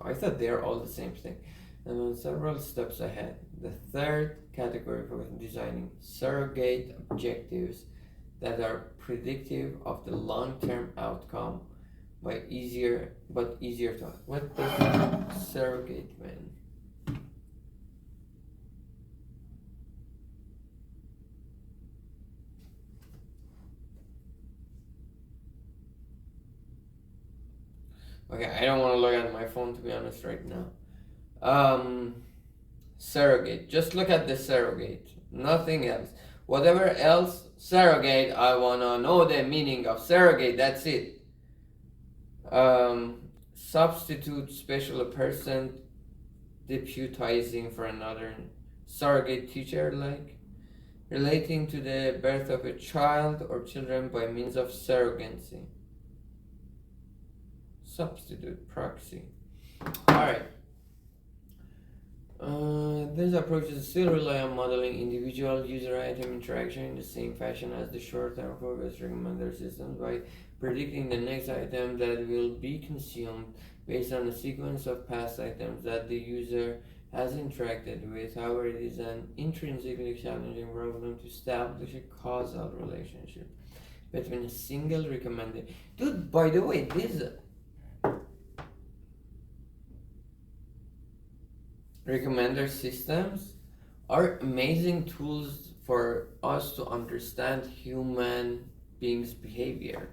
I thought they're all the same thing. And then several steps ahead. The third category for designing surrogate objectives that are predictive of the long-term outcome by easier to. What does surrogate mean? Okay, I don't want to look at my phone to be honest right now. Surrogate. Just look at the surrogate. Nothing else. Whatever else, surrogate. I wanna know the meaning of surrogate. That's it. Substitute special person deputizing for another surrogate teacher, like relating to the birth of a child or children by means of surrogacy. Substitute proxy. Alright. These approaches still rely on modeling individual user-item interaction in the same fashion as the short-term focused recommender systems by predicting the next item that will be consumed based on a sequence of past items that the user has interacted with. However, it is an intrinsically challenging problem to establish a causal relationship between a single recommender. Dude, by the way, these recommender systems are amazing tools for us to understand human beings' behavior.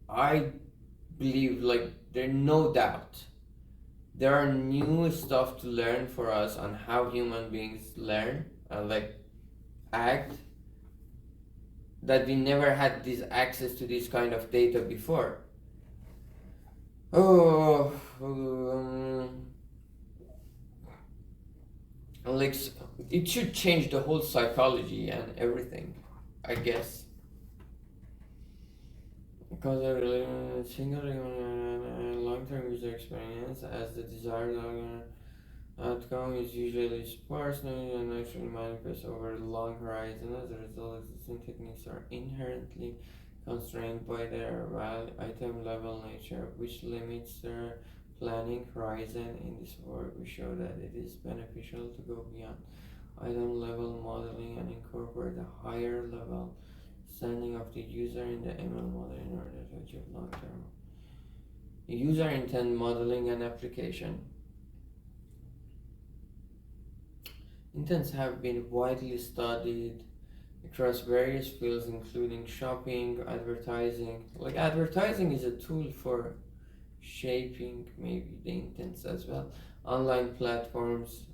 I believe, like, there's no doubt there are new stuff to learn for us on how human beings learn and like act, that we never had this access to this kind of data before. Like, it should change the whole psychology and everything, I guess. Because a single long-term user experience as the desired outcome is usually sparse and actually manifests over a long horizon. As a result, existing techniques are inherently constrained by their item level nature, which limits their planning horizon. In this work, we show that it is beneficial to go beyond item level modeling and incorporate a higher level understanding of the user in the ML model in order to achieve long-term user intent modeling and application. Intents have been widely studied across various fields, including shopping, advertising. Like, advertising is a tool for shaping maybe the intents as well. Online platforms,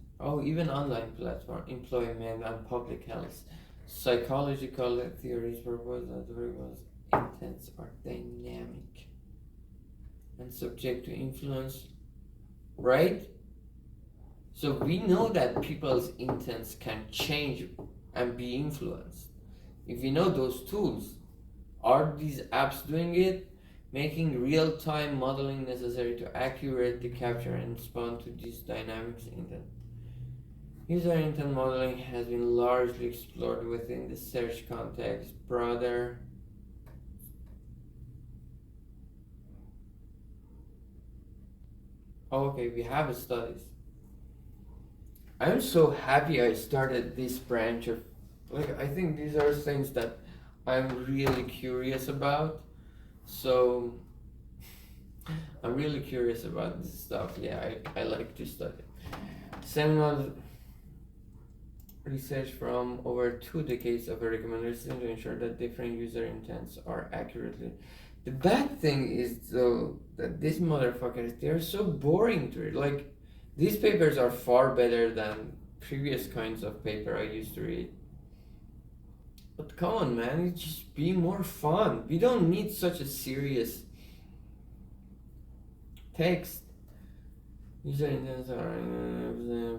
even online platform, employment and public health. Psychological theories propose that variables intents are dynamic and subject to influence, right? So we know that people's intents can change and be influenced. If we know those tools, are these apps doing it? Making real-time modeling necessary to accurately capture and respond to these dynamics intent. User intent modeling has been largely explored within the search context. Broader we have studies. I'm so happy I started this branch of, like, I think these are things that I'm really curious about. So I'm really curious about this stuff. Yeah, I like to study. Seminal research from over 2 decades of a recommender system to ensure that different user intents are accurately. The bad thing is, though, that these motherfuckers, they're so boring to read. Like, these papers are far better than previous kinds of paper I used to read. But come on, man, it just be more fun. We don't need such a serious text. User intents are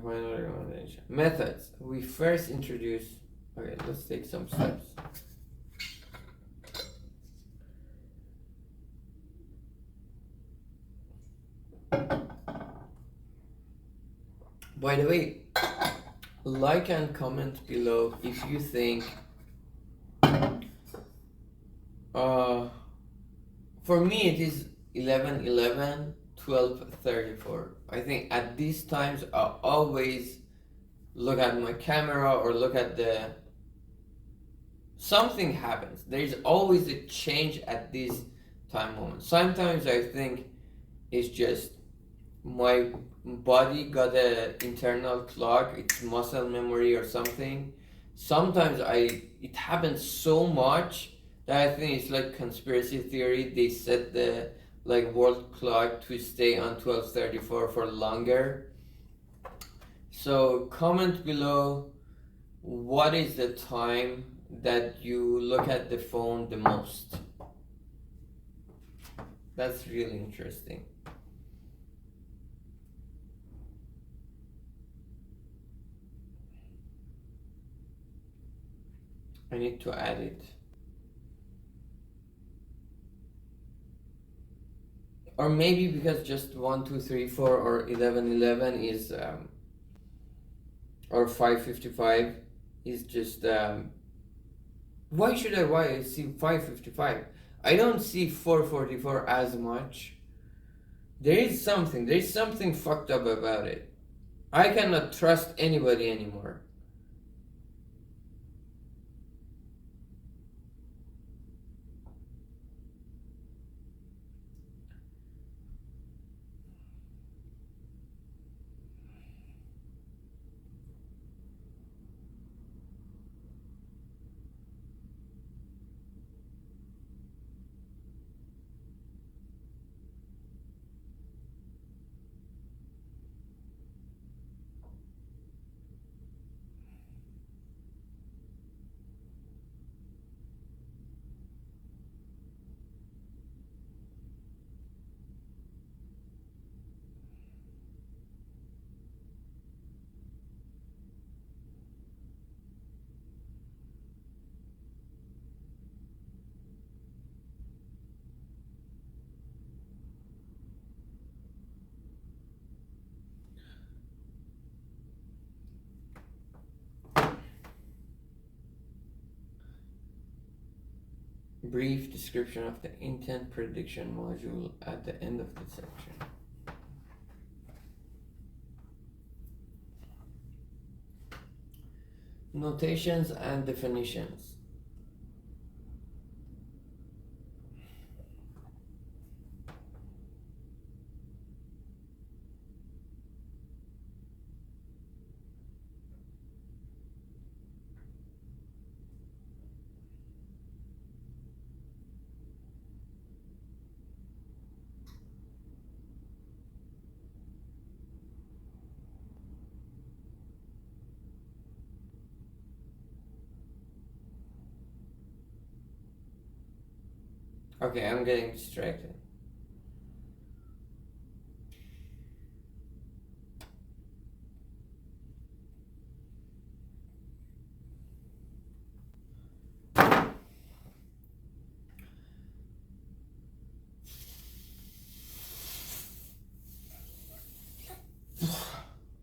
final recommendation. Methods. We first introduce. Okay, let's take some steps. By the way, like and comment below if you think for me it is 11:11, 12:34. I think at these times I always look at my camera or look at something happens. There is always a change at this time moment. Sometimes I think it's just my body got an internal clock, it's muscle memory or something. Sometimes it happens so much that I think it's like conspiracy theory. They set the world clock to stay on 12:34 for longer. So comment below, what is the time that you look at the phone the most? That's really interesting. I need to add it. Or maybe because just 1, 2, 3, 4 or 11, 11 is or 555 is just why I see 555? I don't see 444 as much. There's something fucked up about it. I cannot trust anybody anymore. Brief description of the intent prediction module at the end of the section. Notations and definitions. Okay, I'm getting distracted.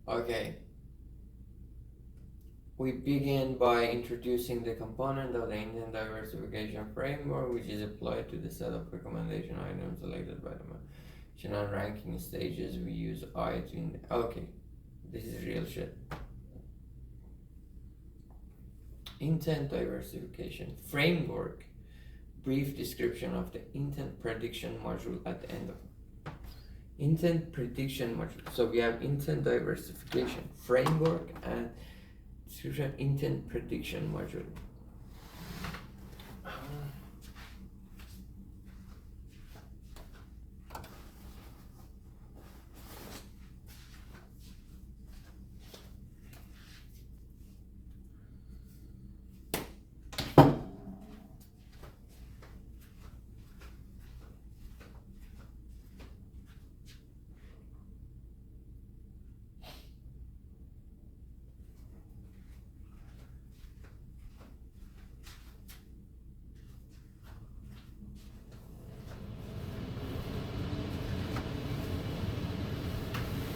Okay. We begin by introducing the component of the intent diversification framework, which is applied to the set of recommendation items selected by the machine and ranking stages. We use I to okay, this is real shit. Intent diversification framework. Brief description of the intent prediction module at the end of intent prediction module. So we have intent diversification framework and description intent prediction module.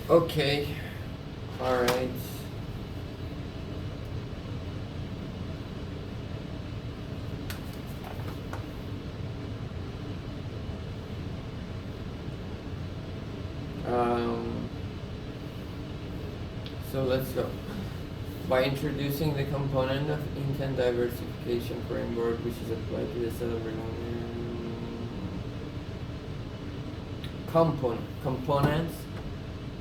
Okay, all right. So let's go. By introducing the component of intent diversification framework, which is applied to the set of components,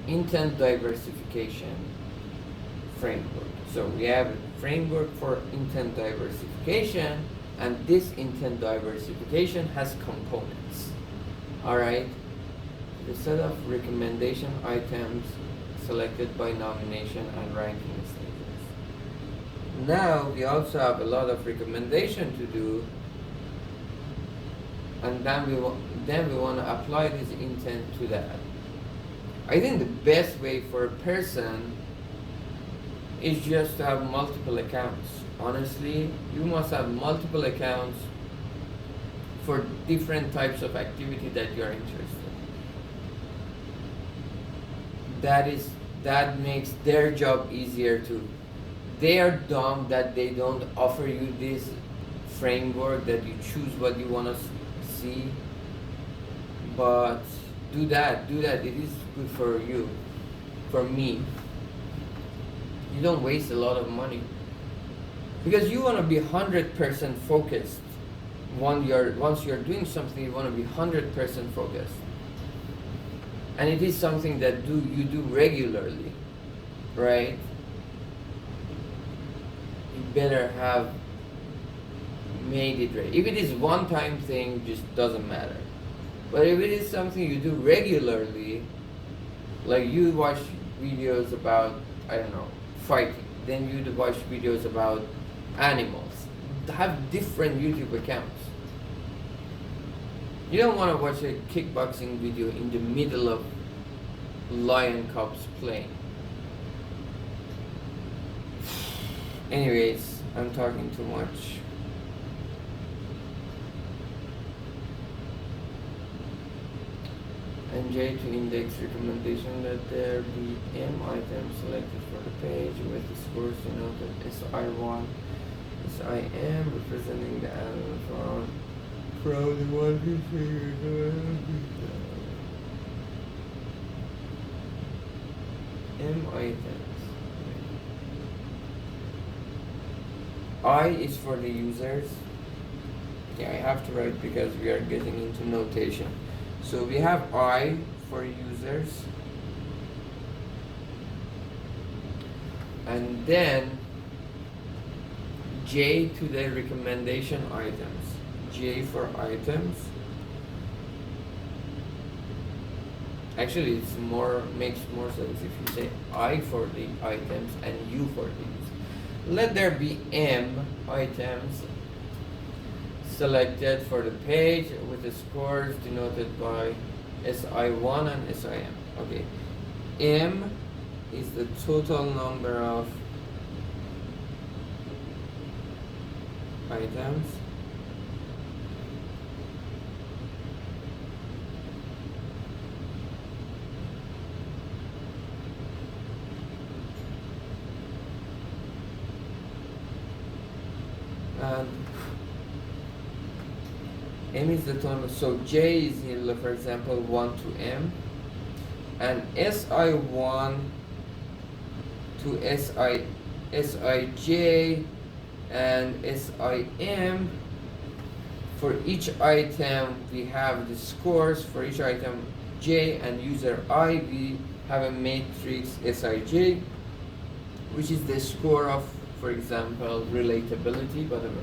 intent diversification framework. So we have a framework for intent diversification, and this intent diversification has components. All right. The set of recommendation items selected by nomination and ranking stages. Now we also have a lot of recommendation to do, and then we want to apply this intent to that. I think the best way for a person is just to have multiple accounts. honestly, you must have multiple accounts for different types of activity that you are interested in. That makes their job easier too. They are dumb that they don't offer you this framework that you choose what you want to see. But do that. It is good for you. For me, you don't waste a lot of money because you want to be 100% focused. Once you're doing something, you want to be 100% focused, and it is something that you do regularly, right? You better have made it right. If it is one-time thing, just doesn't matter. But if it is something you do regularly, like you watch videos about, I don't know, fighting, then you watch videos about animals, have different YouTube accounts. You don't want to watch a kickboxing video in the middle of lion cubs playing. Anyways, I'm talking too much. And J to index recommendation that there be M items selected for the page with the scores denoted SI1, SIM representing the animal from pro the one who figures M items. I is for the users. Yeah, I have to write because we are getting into notation. So we have I for users, and then J to the recommendation items. J for items. Actually, makes more sense if you say I for the items and U for these. Let there be M items selected for the page with the scores denoted by SI1 and SIM. Okay, M is the total number of items. And M is the total, so J is in, for example, 1 to M, and SI1 to SIJ and SIM. For each item, we have the scores for each item J, and user I, we have a matrix SIJ, which is the score of, for example, relatability, whatever.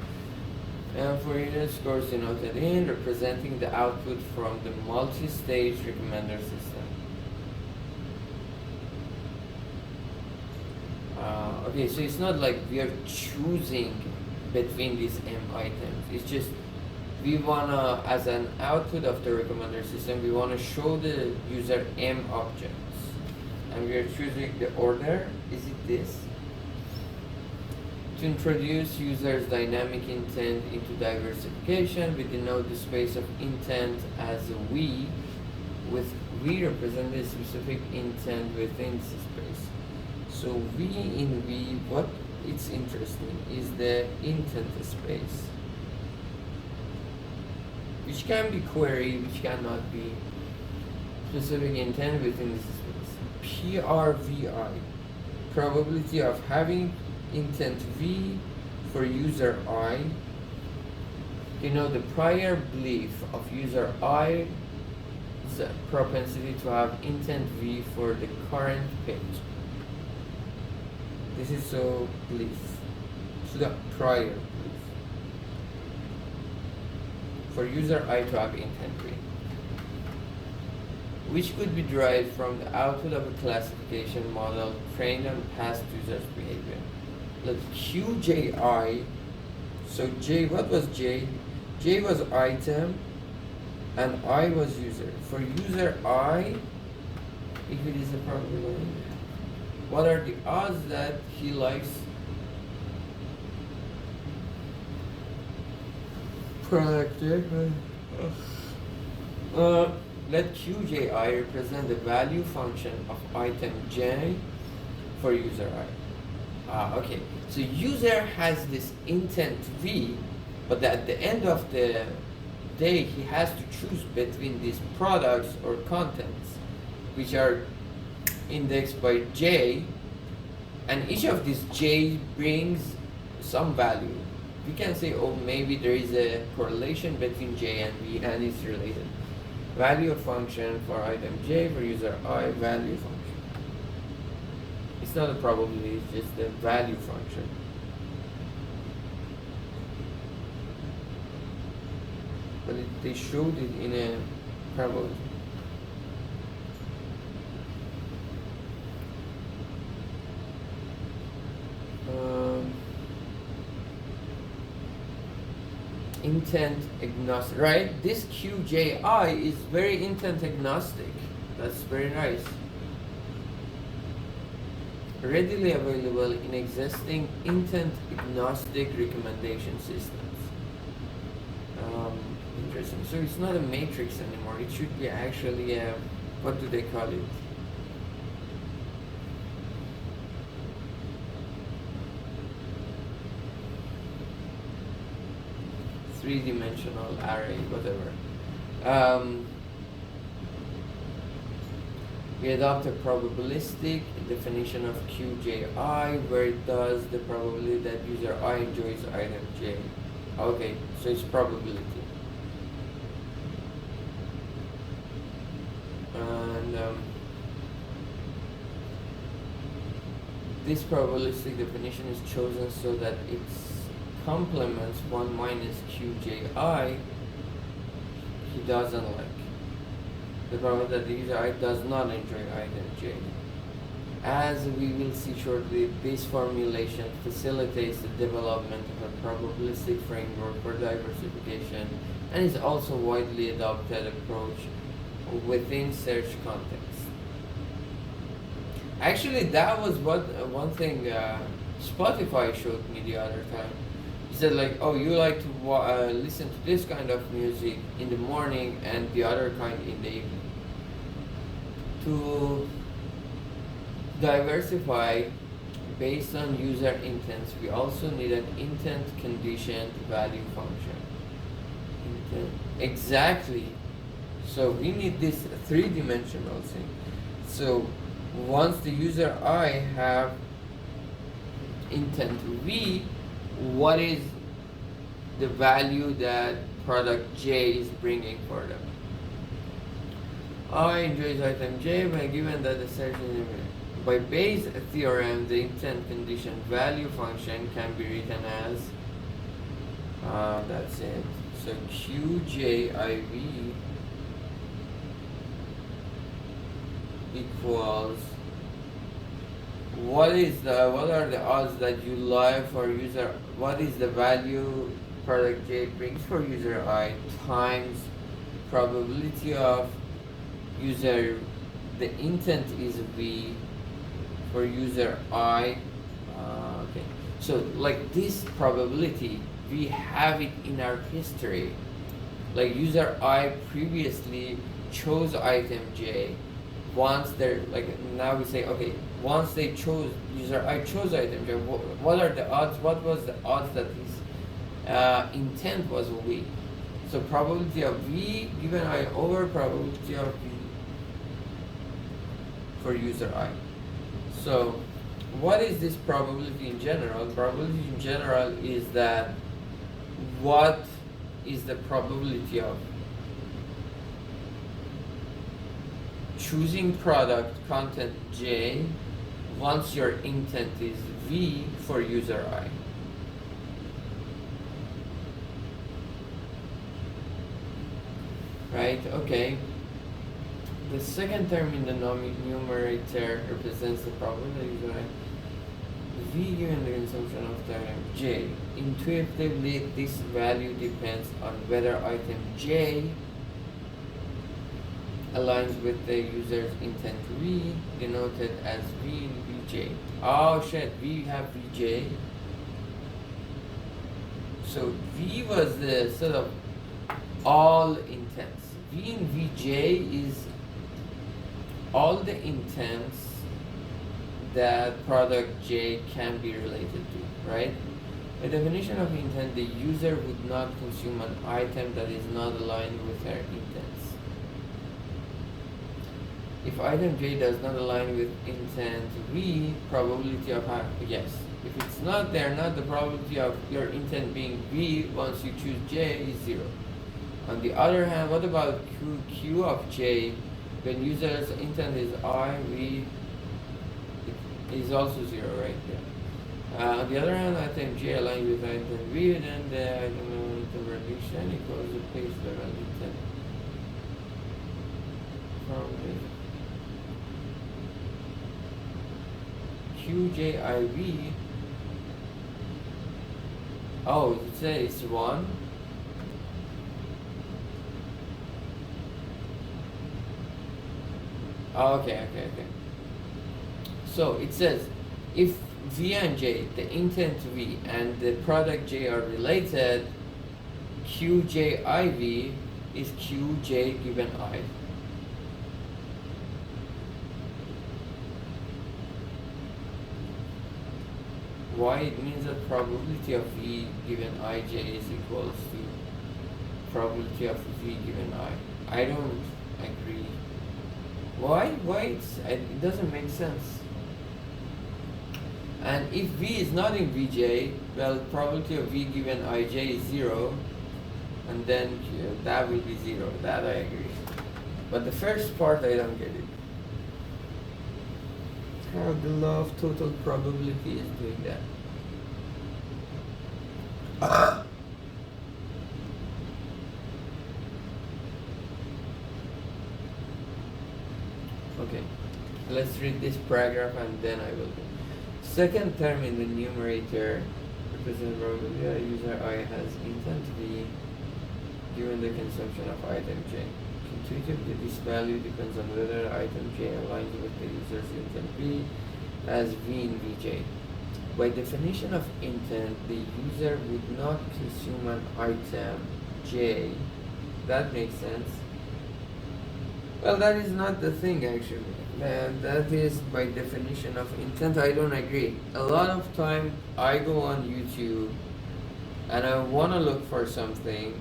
And for unit scores denoted in, representing the output from the multi-stage recommender system. Okay, so it's not like we are choosing between these M items. It's just we wanna, as an output of the recommender system, we wanna show the user M objects, and we are choosing the order. Is it this? To introduce users' dynamic intent into diversification, we denote the space of intent as a we, with we represent the specific intent within the space. So we in we, what it's interesting is the intent space, which can be query, which cannot be specific intent within this space. PRVI, probability of having intent V for user I. You know, the prior belief of user I is a propensity to have intent V for the current page. This is so belief. So the prior belief for user I to have intent V, which could be derived from the output of a classification model trained on past users' behavior. Let's QJI. So J, what was J? J was item and I was user. For user I, if it is a probability, what are the odds that he likes product J. Let QJI represent the value function of item J for user I. Okay, so user has this intent V, but at the end of the day, he has to choose between these products or contents, which are indexed by J, and each of these J brings some value. We can say, oh, maybe there is a correlation between J and V and it's related. Value function for item J for user I, value function. It's not a probability, it's just a value function. But they showed it in a probability. Intent agnostic, right? This QJI is very intent agnostic. That's very nice. Readily available in existing intent agnostic recommendation systems. Interesting. So it's not a matrix anymore. It should be actually a, what do they call it? Three-dimensional array, whatever. We adopt a probabilistic definition of QJI where it does the probability that user I enjoys item J. Okay, so it's probability. And this probabilistic definition is chosen so that it complements 1 minus QJI he doesn't like. The probability that the user I does not enjoy item J. As we will see shortly, this formulation facilitates the development of a probabilistic framework for diversification and is also widely adopted approach within search context. Actually, that was what one thing Spotify showed me the other time. He said like, oh, you like to listen to this kind of music in the morning and the other kind in the evening. To diversify based on user intents, we also need an intent conditioned value function. Intent. Exactly. So we need this three-dimensional thing. So once the user I have intent V, what is the value that product J is bringing for them? I enjoys item J when given that the search is by Bayes' theorem, the intent condition value function can be written as that's it. So QJIV equals what are the odds that you lie for user, what is the value product J brings for user I times probability of user, the intent is V for user I. Okay, so like this probability, we have it in our history. Like user I previously chose item J. Once they're like, now we say, okay, once they chose, user I chose item J, what are the odds? What was the odds that his intent was V? So probability of V given I over probability of V for user I. So what is this probability in general? Probability in general is that what is the probability of choosing product content J once your intent is V for user I. Right, okay. The second term in the numerator represents the probability that V given the consumption of term J. Intuitively, this value depends on whether item J aligns with the user's intent V, denoted as V in VJ. Oh shit, we have VJ. So V was the sort of all intents. V in Vj is all the intents that product J can be related to, right? The definition of intent, the user would not consume an item that is not aligned with their intents. If item J does not align with intent V, probability of yes. If it's not there, not the probability of your intent being V once you choose J is 0. On the other hand, what about Q of J? When user's intent is I, V is also 0, right? Yeah. On the other hand, item J aligns with item V, then the item interpretation equals the page level intent. From QJIV. Oh, it says 1. Oh, okay. So it says if V and J, the intent V and the product J are related, QJIV is QJ given I. Why? It means that probability of V given Ij is equals to probability of V given I. I don't agree. Why? It doesn't make sense. And if V is not in Vj, well, probability of V given Ij is 0, and then that will be 0. That I agree. But the first part, I don't get it. How the law of total probability is doing that. Okay, let's read this paragraph and then I will go. Second term in the numerator represents probability a user I has intent V given the consumption of item J. Intuitively, this value depends on whether item J aligns with the user's intent V as V in Vj. By definition of intent, the user would not consume an item J. That makes sense. Well, that is not the thing actually. That is by definition of intent. I don't agree. A lot of time I go on YouTube and I want to look for something,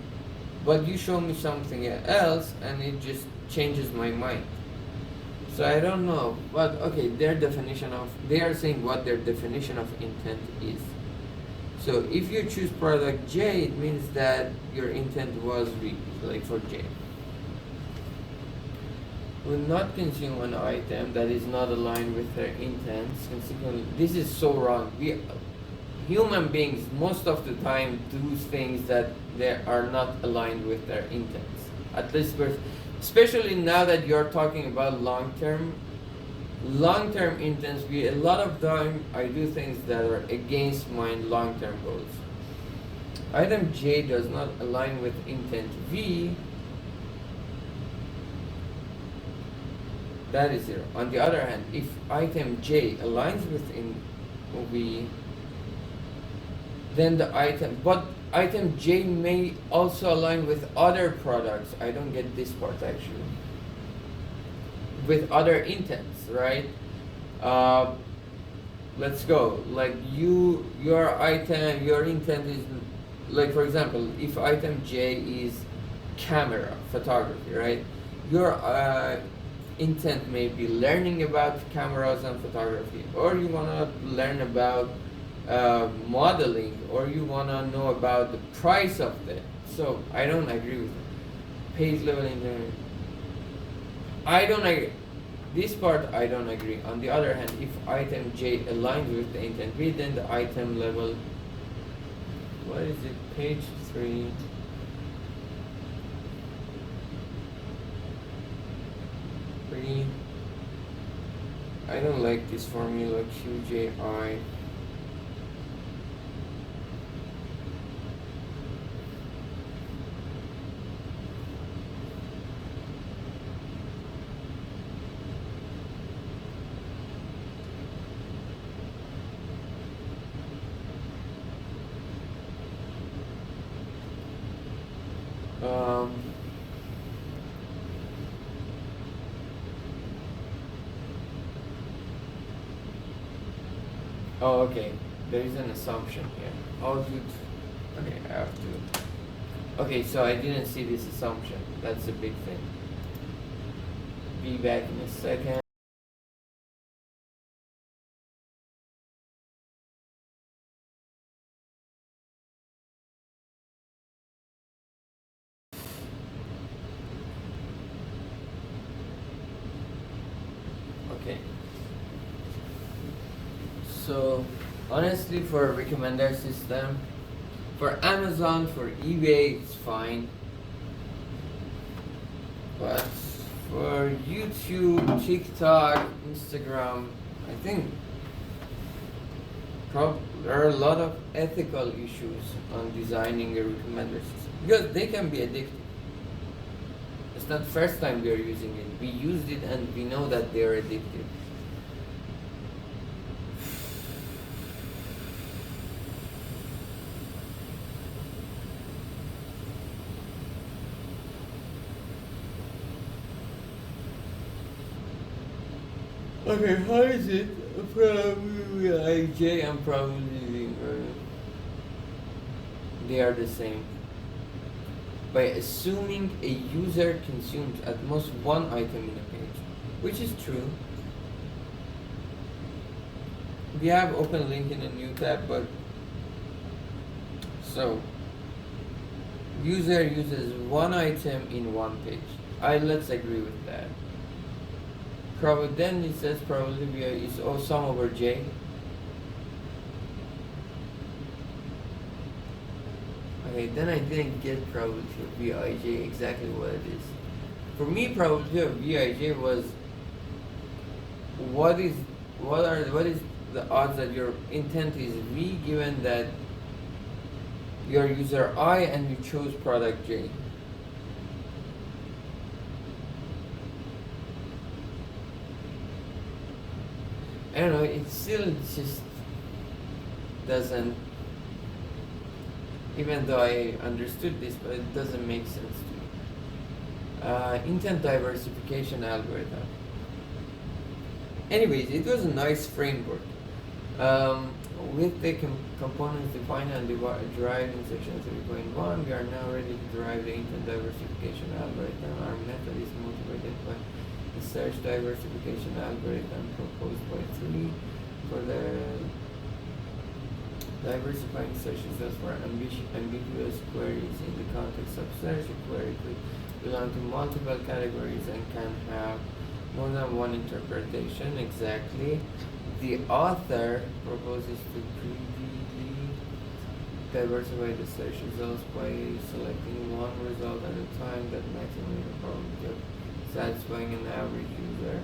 but you show me something else and it just changes my mind. So I don't know, but okay, they are saying what their definition of intent is. So if you choose product J, it means that your intent was V, like for J. Will not consume an item that is not aligned with their intents. Consequently, this is so wrong. Human beings most of the time do things that they are not aligned with their intents. At least, especially now that you're talking about long-term intents. A lot of time I do things that are against my long-term goals. Item J does not align with intent V. That is 0. On the other hand, if item J aligns with V, then the item J may also align with other products. I don't get this part actually. With other intents, right? Let's go. Like your intent is, like for example, if item J is camera, photography, right? Your intent may be learning about cameras and photography, or you want to learn about modeling, or you want to know about the price of that. So I don't agree with that. Page level intent. I don't agree. This part I don't agree. On the other hand, if item J aligns with the intent V, then the item level, what is it? Page 3. I don't like this formula QJI. Oh, okay. There is an assumption here. Oh, dude. Okay, I have to. Okay, so I didn't see this assumption. That's a big thing. Be back in a second. Okay. So, honestly, for a recommender system, for Amazon, for eBay, it's fine. But for YouTube, TikTok, Instagram, I think there are a lot of ethical issues on designing a recommender system because they can be addictive. It's not the first time we are using it. We used it and we know that they are addictive. Okay, how is it? Probably IJ and probably they are the same. By assuming a user consumes at most one item in a page, which is true. We have open link in a new tab, but so user uses one item in one page. Let's agree with that. Probably then it says probability is O sum over J. Okay, then I didn't get probability of Vij exactly what it is. For me, probability of Vij was what is the odds that your intent is V given that your user I and you chose product J. I don't know, it still just doesn't, even though I understood this, but it doesn't make sense to me. Intent diversification algorithm. Anyways, it was a nice framework. With the components defined and derived in section 3.1, we are now ready to derive the intent diversification algorithm. Our method is motivated by the search diversification algorithm proposed by 3 for the diversifying search results for ambiguous queries in the context of search. A query could belong to multiple categories and can have more than one interpretation. Exactly. The author proposes to greedily diversify the search results by selecting one result at a time that maximizes the probability of satisfying an average user,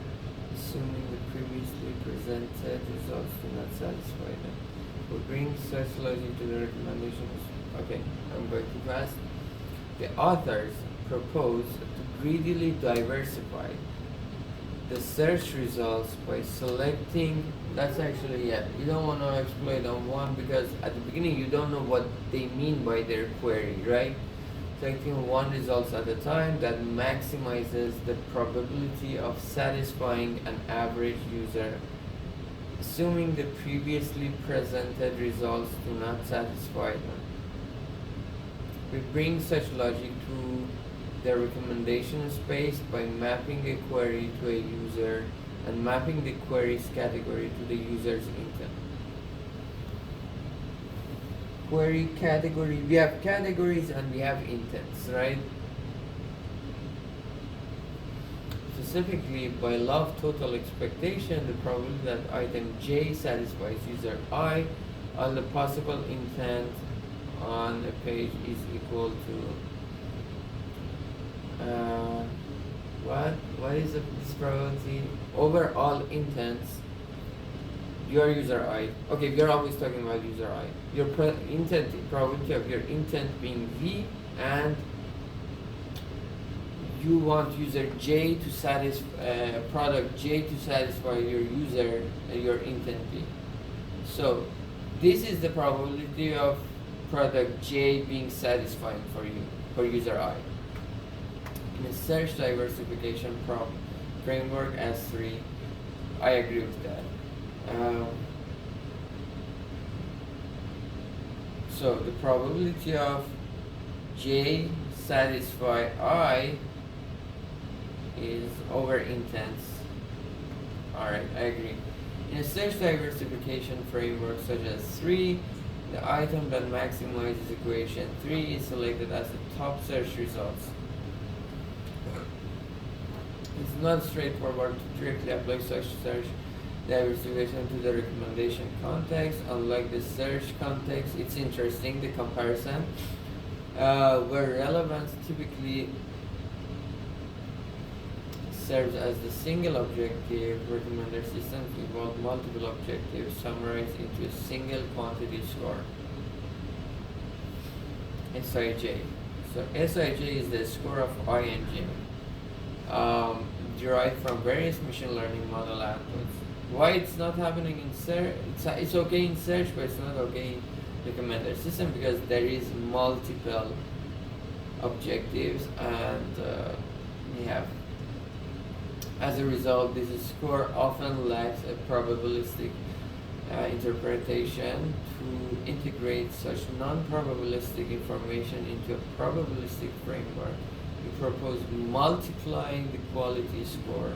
assuming the previously presented results do not satisfy them. We bring such logic to the recommendations. Okay, I'm going too fast. The authors propose to greedily diversify the search results by selecting. That's actually, yeah, you don't want to exploit on one because at the beginning you don't know what they mean by their query, right? Selecting one results at a time that maximizes the probability of satisfying an average user, assuming the previously presented results do not satisfy them. We bring such logic to the recommendation space by mapping a query to a user and mapping the query's category to the user's intent. Query category, we have categories and we have intents, right? Specifically, by law of total expectation, the probability that item J satisfies user I, all the possible intent on a page is equal to what is this probability over all intents your user I. Okay, we are always talking about user I. Your intent probability of your intent being V, and you want user J to satisfy product J to satisfy your user your intent B. So this is the probability of product J being satisfying for you for user I. In a search diversification framework S3, I agree with that. So the probability of J satisfy I is over intense. Alright, I agree. In a search diversification framework such as 3, the item that maximizes equation 3 is selected as the top search results. It's not straightforward to directly apply such search diversification to the recommendation context. Unlike the search context, it's interesting, the comparison, where relevance typically serves as the single objective. Recommender systems involve multiple objectives summarized into a single quantity score. SIJ. So SIJ is the score of I and J, derived from various machine learning model outputs. Why it's not happening in search? It's okay in search, but it's not okay in recommender system because there is multiple objectives, and we have. As a result, this score often lacks a probabilistic interpretation. To integrate such non-probabilistic information into a probabilistic framework, we propose multiplying the quality score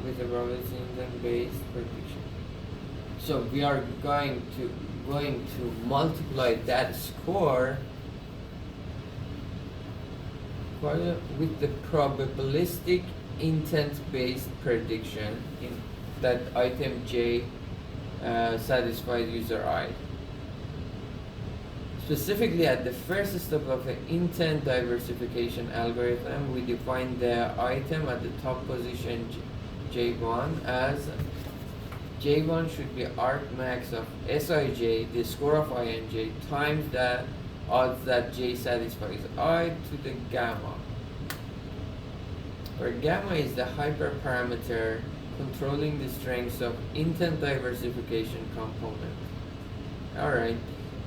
with a probability intent-based prediction. So we are going to multiply that score with the probabilistic intent-based prediction in that item J satisfies user I. Specifically, at the first step of an intent diversification algorithm, we define the item at the top position J1 as J1 should be argmax of Sij, the score of I and J, times the odds that J satisfies I to the gamma, where gamma is the hyperparameter controlling the strengths of intent diversification component. Alright,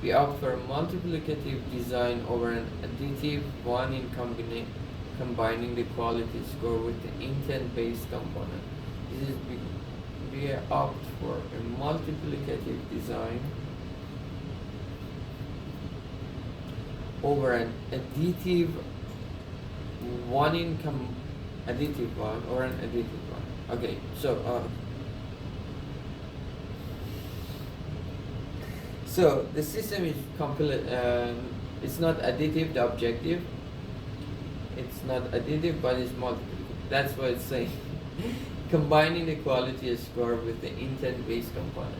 we opt for a multiplicative design over an additive one in combining the quality score with the intent-based component. This is we opt for a multiplicative design over an additive one in additive one or an additive one. Okay, so the system is it's not additive, the objective. It's not additive, but it's multiplicative. That's what it's saying. Combining the quality score with the intent-based component.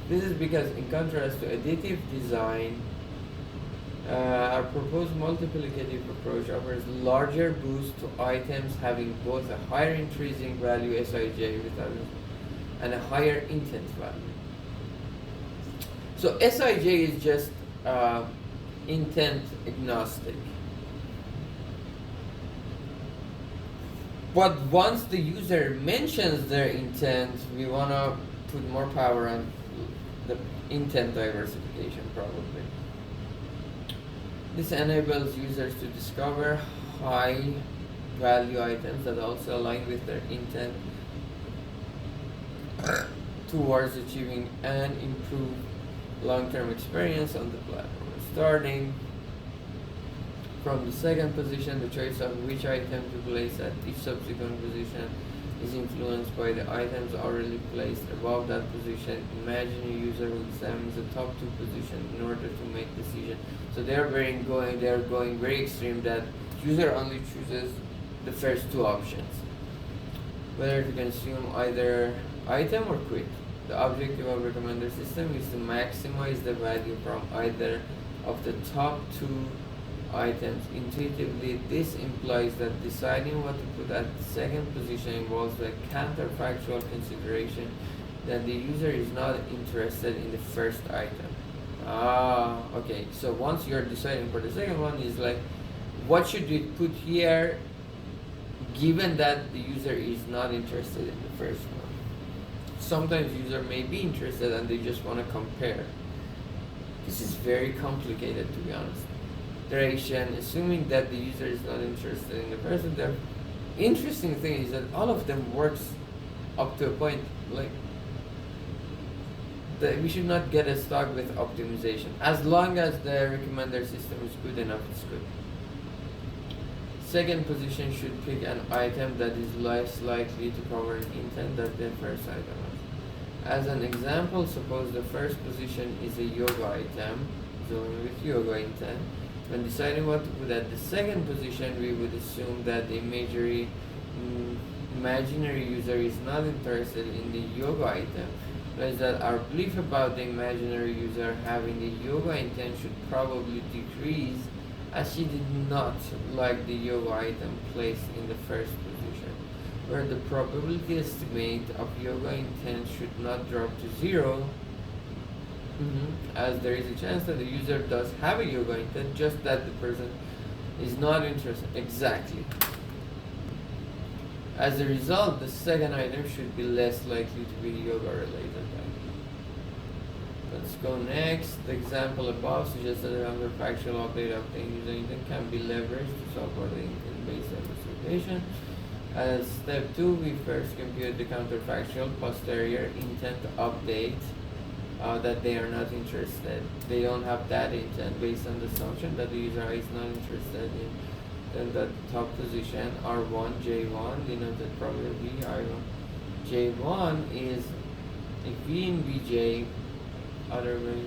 This is because, in contrast to additive design, our proposed multiplicative approach offers larger boost to items having both a higher intrinsic value Sij and a higher intent value. So Sij is just intent agnostic. But once the user mentions their intent, we want to put more power on the intent diversification probably. This enables users to discover high value items that also align with their intent towards achieving an improved long-term experience on the platform. Starting from the second position, the choice of which item to place at each subsequent position is influenced by the items already placed above that position. Imagine a user who examines the top two positions in order to make decision. So they are going very extreme, that user only chooses the first two options, whether to consume either item or quit. The objective of recommender system is to maximize the value from either of the top two items. Intuitively, this implies that deciding what to put at the second position involves a counterfactual consideration that the user is not interested in the first item. Okay, so once you're deciding for the second one, is like, what should we put here given that the user is not interested in the first one? Sometimes user may be interested and they just want to compare. This is very complicated, to be honest. Assuming that the user is not interested in the person. The interesting thing is that all of them works up to a point. Like, we should not get stuck with optimization. As long as the recommender system is good enough, it's good. Second position should pick an item that is less likely to cover an intent than the first item. As an example, suppose the first position is a yoga item, so with yoga intent. When deciding what to put at the second position, we would assume that the imaginary user is not interested in the yoga item. But that our belief about the imaginary user having the yoga intent should probably decrease, as she did not like the yoga item placed in the first position, where the probability estimate of yoga intent should not drop to 0, as there is a chance that the user does have a yoga intent, just that the person is not interested. Exactly. As a result, the second item should be less likely to be yoga related. Let's go next. The example above suggests that the counterfactual update of the user intent can be leveraged to support the intent-based investigation. As step 2, we first compute the counterfactual posterior intent update that they are not interested. They don't have that intent based on the assumption that the user is not interested in the top position R1, J1, denoted probably R1. J1 is a V in VJ, other way.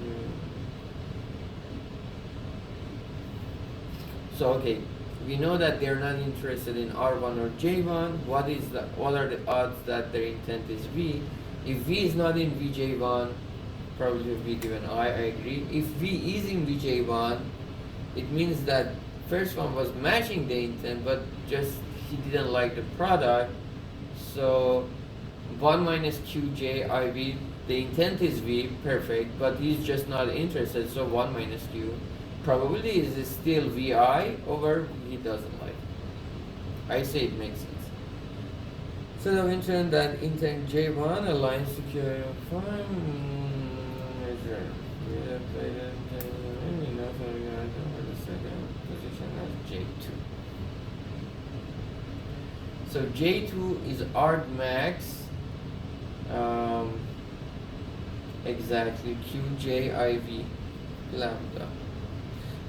So okay, we know that they're not interested in R1 or J1. What are the odds that their intent is V? If V is not in VJ1, probably V given I agree. If V is in VJ1, it means that first one was matching the intent, but just he didn't like the product. So 1 minus QJ IV, the intent is V, perfect, but he's just not interested, so 1 minus Q. Probability is still VI over he doesn't like. I say it makes sense. So the intent that intent J1 aligns to Q J2. So J2 is argmax, exactly QJIV lambda.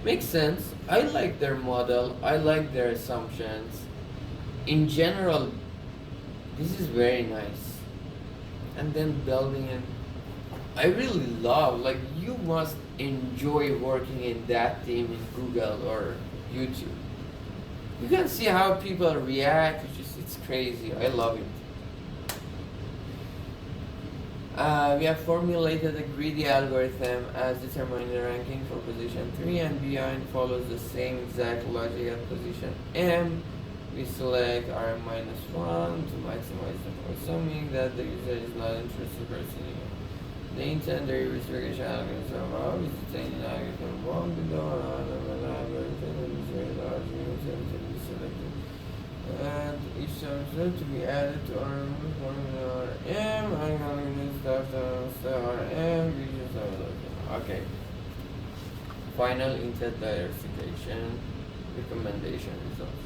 Makes sense. I like their model. I like their assumptions. In general, this is very nice. And then building in, I really love, like, you must enjoy working in that team in Google or YouTube. You can see how people react. It's crazy. I love it. We have formulated a greedy algorithm as determining the ranking for position 3 and beyond follows the same exact logic at position M. We select RM minus 1 to maximize the assuming that the user is not interested in pursuing the intent verification algorithm above is detained in algorithm 1 below and algorithm is very large to be selected. And each subset to be added to our formula M. I'm going to use star M. Okay. Final intent diversification recommendation results.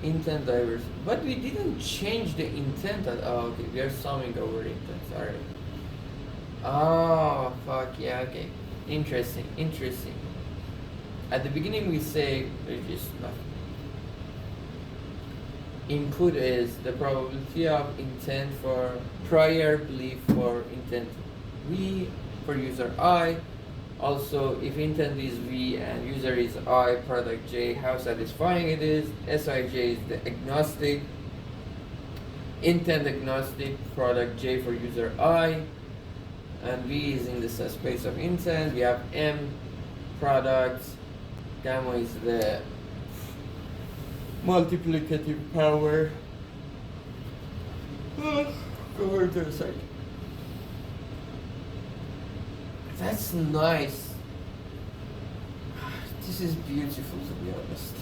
Intent diversity, but we didn't change the intent at all. Okay, we are summing over intent. Sorry. Oh fuck yeah. Okay. Interesting. At the beginning we say there's just nothing. Input is the probability of intent for prior belief for intent V for user I. Also, if intent is V and user is I, product J, how satisfying it is. Sij is the agnostic, intent agnostic, product J for user I, and V is in the space of intent. We have M products, gamma is the multiplicative power. Go over to the side. That's nice. This is beautiful, to be honest.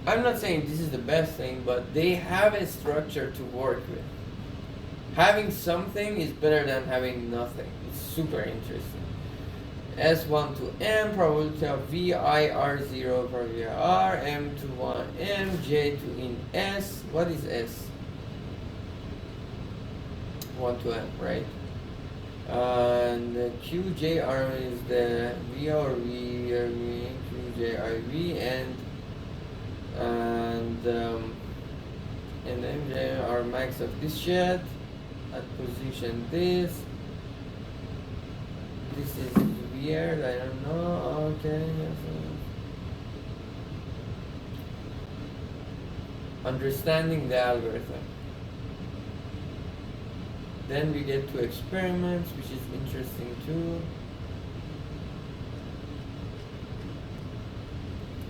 I'm not saying this is the best thing, but they have a structure to work with. Having something is better than having nothing. It's super interesting. S1 to M, probability of VIR0 for VIR, M to 1, M, J to in S. What is S? 1 to M, right? And the QJRM is the VRV, QJIV, and MJ are max of this shit. At position this. This is weird, I don't know. Okay. Understanding the algorithm. Then we get to experiments, which is interesting too.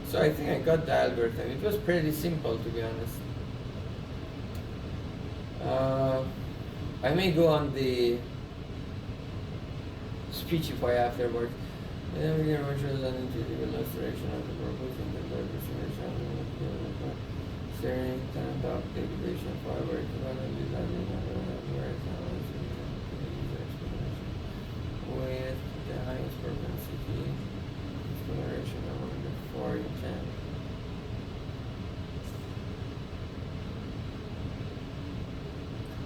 So I think I got the algorithm. It was pretty simple, to be honest. I may go on the Speechify afterwards. Then we get virtual and intuitive illustration of the proposed staring and optimization forward with the highest propensity exploration among the 4 in 10.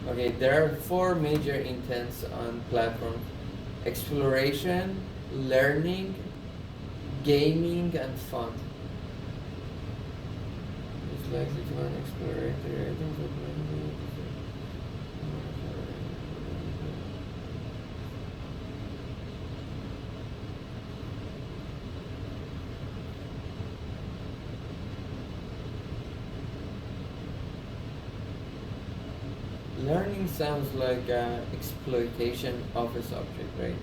Okay, there are 4 major intents on platforms: exploration, learning, gaming, and fun. It's likely to run exploratory items of learning sounds like exploitation of a subject, right?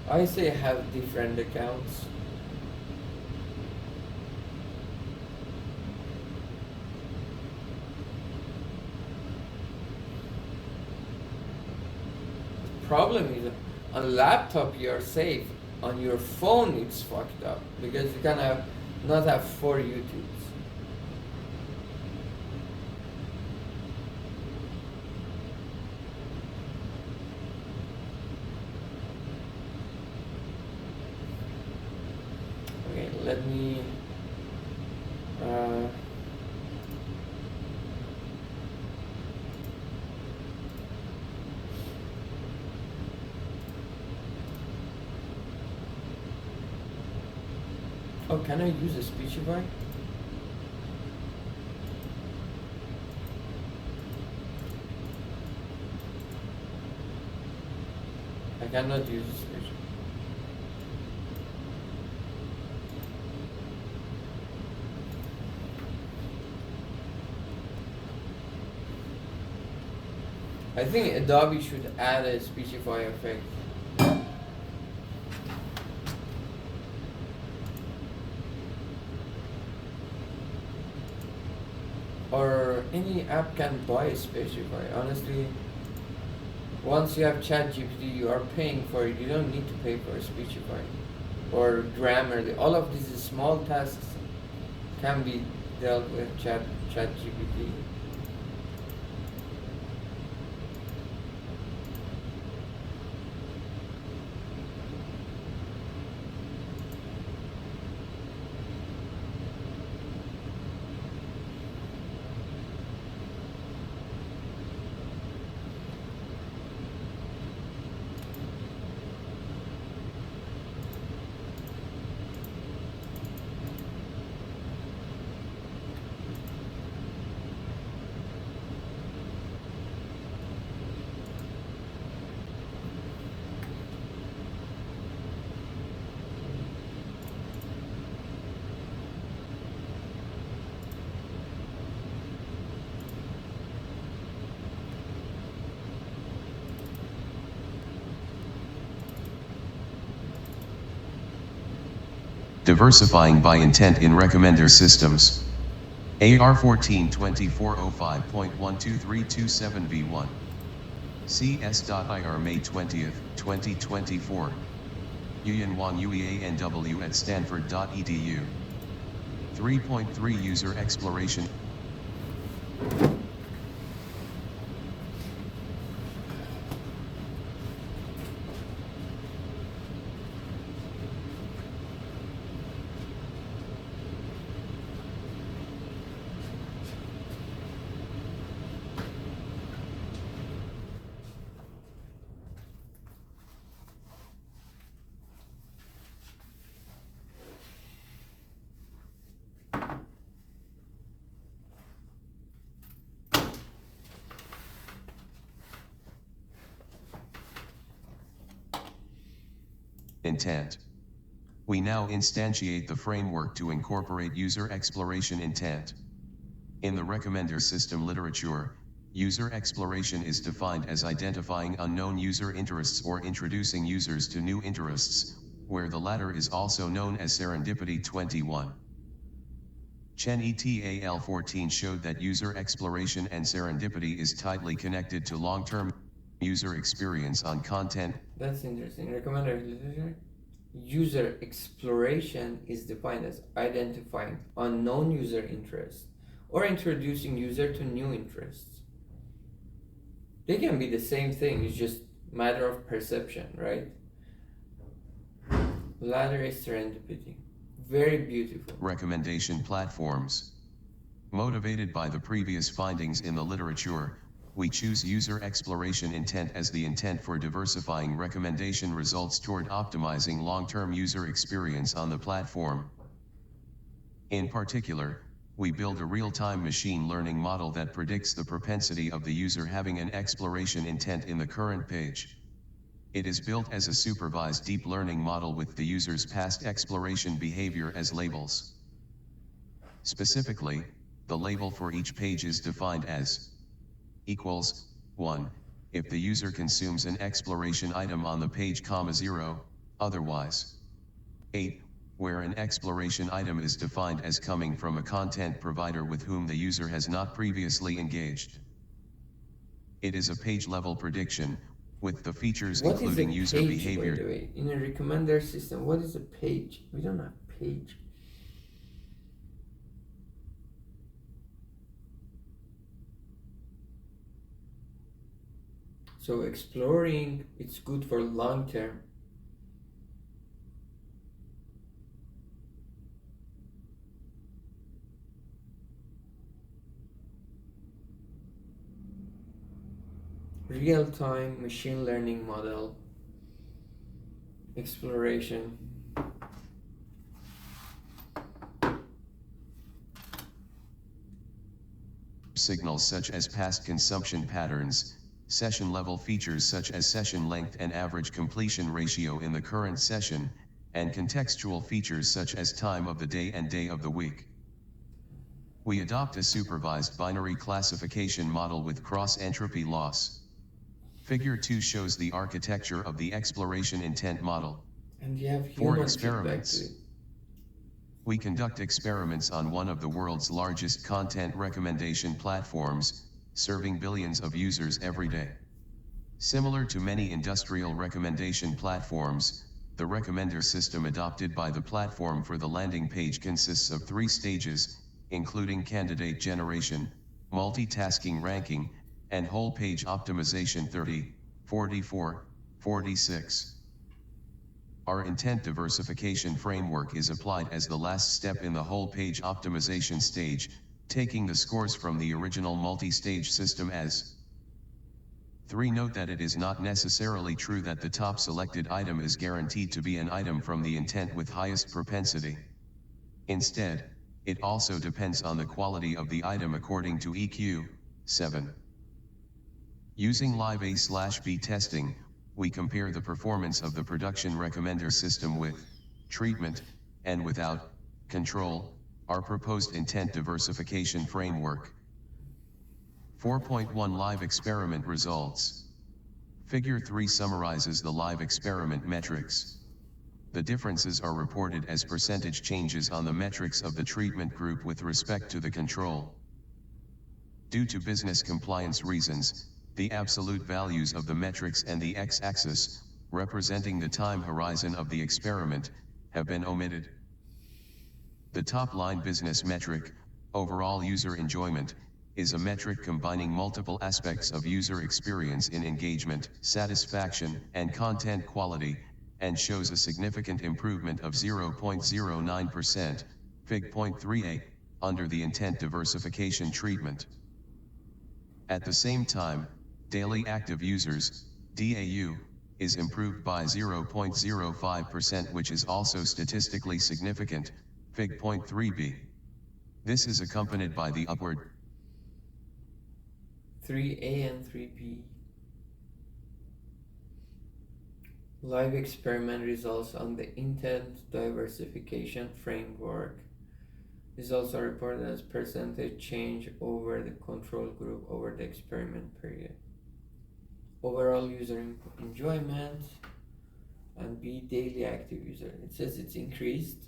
I say have different accounts. Problem is, on laptop you're safe. On your phone it's fucked up because you can not have 4 YouTubes. Okay, let me oh, can I use a Speechify? I cannot use a Speechify. I think Adobe should add a Speechify effect. Or any app can buy a Speechify. Honestly, once you have ChatGPT, you are paying for it. You don't need to pay for a Speechify or Grammarly. All of these small tasks can be dealt with ChatGPT. Diversifying by intent in recommender systems. AR 142405.12327V1. CS.IR May 20th, 2024. Yuan UEANW at stanford.edu. 3.3 User Exploration. Intent. We now instantiate the framework to incorporate user exploration intent. In the recommender system literature, user exploration is defined as identifying unknown user interests or introducing users to new interests, where the latter is also known as serendipity. 21. Chen et al. 14 showed that user exploration and serendipity is tightly connected to long-term user experience on content. That's interesting. Recommender literature. User exploration is defined as identifying unknown user interests or introducing user to new interests. They can be the same thing, it's just matter of perception, right? Latter is serendipity. Very beautiful. Recommendation platforms. Motivated by the previous findings in the literature, we choose user exploration intent as the intent for diversifying recommendation results toward optimizing long-term user experience on the platform. In particular, we build a real-time machine learning model that predicts the propensity of the user having an exploration intent in the current page. It is built as a supervised deep learning model with the user's past exploration behavior as labels. Specifically, the label for each page is defined as equals 1, if the user consumes an exploration item on the page, 0, otherwise. 8, where an exploration item is defined as coming from a content provider with whom the user has not previously engaged. It is a page-level prediction, with the features What including is a user page, behavior. by the way? In a recommender system, what is a page? We don't have page. So exploring, it's good for long term. Real-time machine learning model, exploration. Signals such as past consumption patterns, session-level features such as session length and average completion ratio in the current session, and contextual features such as time of the day and day of the week. We adopt a supervised binary classification model with cross-entropy loss. Figure 2 shows the architecture of the exploration intent model. And you have For human experiments, feedback to it. we conduct experiments on one of the world's largest content recommendation platforms, serving billions of users every day. Similar to many industrial recommendation platforms, the recommender system adopted by the platform for the landing page consists of 3 stages, including candidate generation, multitasking ranking, and whole page optimization. 30, 44, 46. Our intent diversification framework is applied as the last step in the whole page optimization stage, taking the scores from the original multi-stage system as 3. Note that it is not necessarily true that the top selected item is guaranteed to be an item from the intent with highest propensity. Instead, it also depends on the quality of the item according to EQ. 7. Using live A/B testing, we compare the performance of the production recommender system with treatment and without control, our proposed intent diversification framework. 4.1 Live experiment results. Figure 3 summarizes the live experiment metrics. The differences are reported as percentage changes on the metrics of the treatment group with respect to the control. Due to business compliance reasons, the absolute values of the metrics and the x-axis, representing the time horizon of the experiment, have been omitted. The top-line business metric, overall user enjoyment, is a metric combining multiple aspects of user experience in engagement, satisfaction, and content quality, and shows a significant improvement of 0.09%, Fig. 0.38, under the intent diversification treatment. At the same time, daily active users, DAU, is improved by 0.05%, which is also statistically significant, Fig. 0.3b. This is accompanied by the upward 3A and 3B. Live experiment results on the intent diversification framework. Results are reported as percentage change over the control group over the experiment period. Overall user enjoyment and B daily active user. It says it's increased.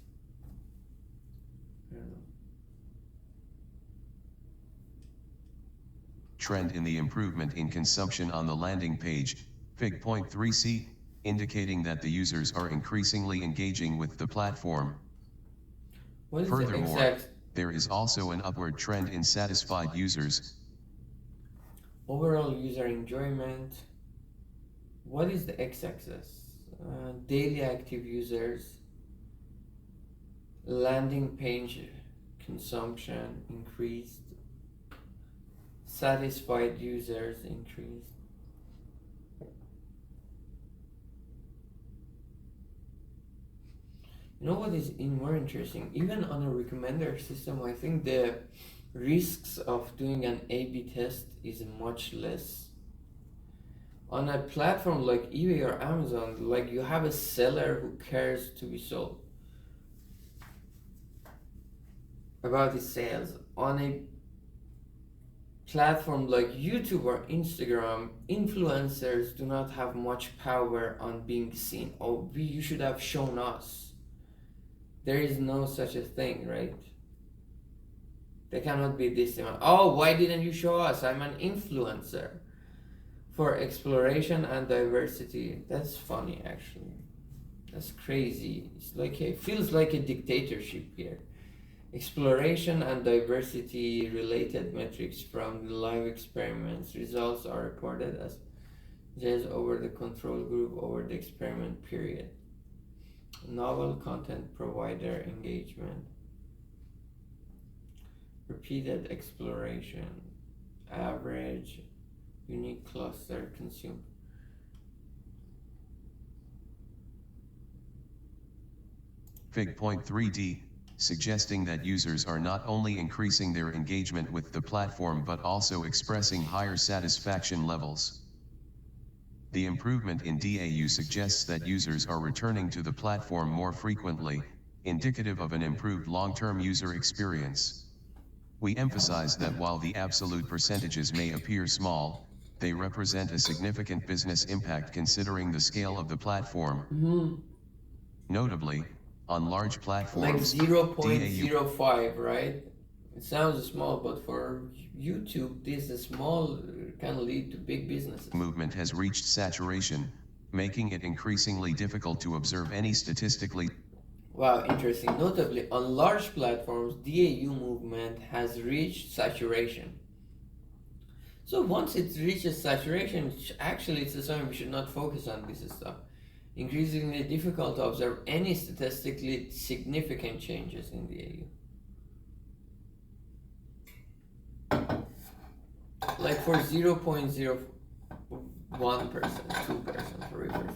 I don't know. Trend in the improvement in consumption on the landing page, Fig.3c, indicating that the users are increasingly engaging with the platform. What is Furthermore, the exact there is also an upward trend in satisfied users. overall user enjoyment? What is the x-axis? Daily active users, landing page consumption increased, satisfied users increased. You know what is more interesting? Even on a recommender system, I think the risks of doing an A/B test is much less. On a platform like eBay or Amazon, like you have a seller who cares to be sold about his sales. On a platform like YouTube or Instagram, influencers do not have much power on being seen. Oh, you should have shown us. There is no such a thing, right? They cannot be this. Oh, why didn't you show us? I'm an influencer. For exploration and diversity. That's funny, actually. That's crazy. It's like it feels like a dictatorship here. Exploration and diversity related metrics from the live experiments. Results are reported as just over the control group over the experiment period. Novel content provider engagement. Repeated exploration. Average unique cluster consumed. Fig.3d, suggesting that users are not only increasing their engagement with the platform but also expressing higher satisfaction levels. The improvement in DAU suggests that users are returning to the platform more frequently, indicative of an improved long-term user experience. We emphasize that while the absolute percentages may appear small, they represent a significant business impact considering the scale of the platform. Notably, on large platforms, like 0.05, right? It sounds small, but for YouTube, this small can lead to big businesses. Movement has reached saturation, making it increasingly difficult to observe any statistically. Wow, interesting. Notably, on large platforms, DAU movement has reached saturation. So once it reaches saturation, actually it's a sign we should not focus on this stuff. Increasingly difficult to observe any statistically significant changes in DAU. Like for 0.01%, 2%, 3%.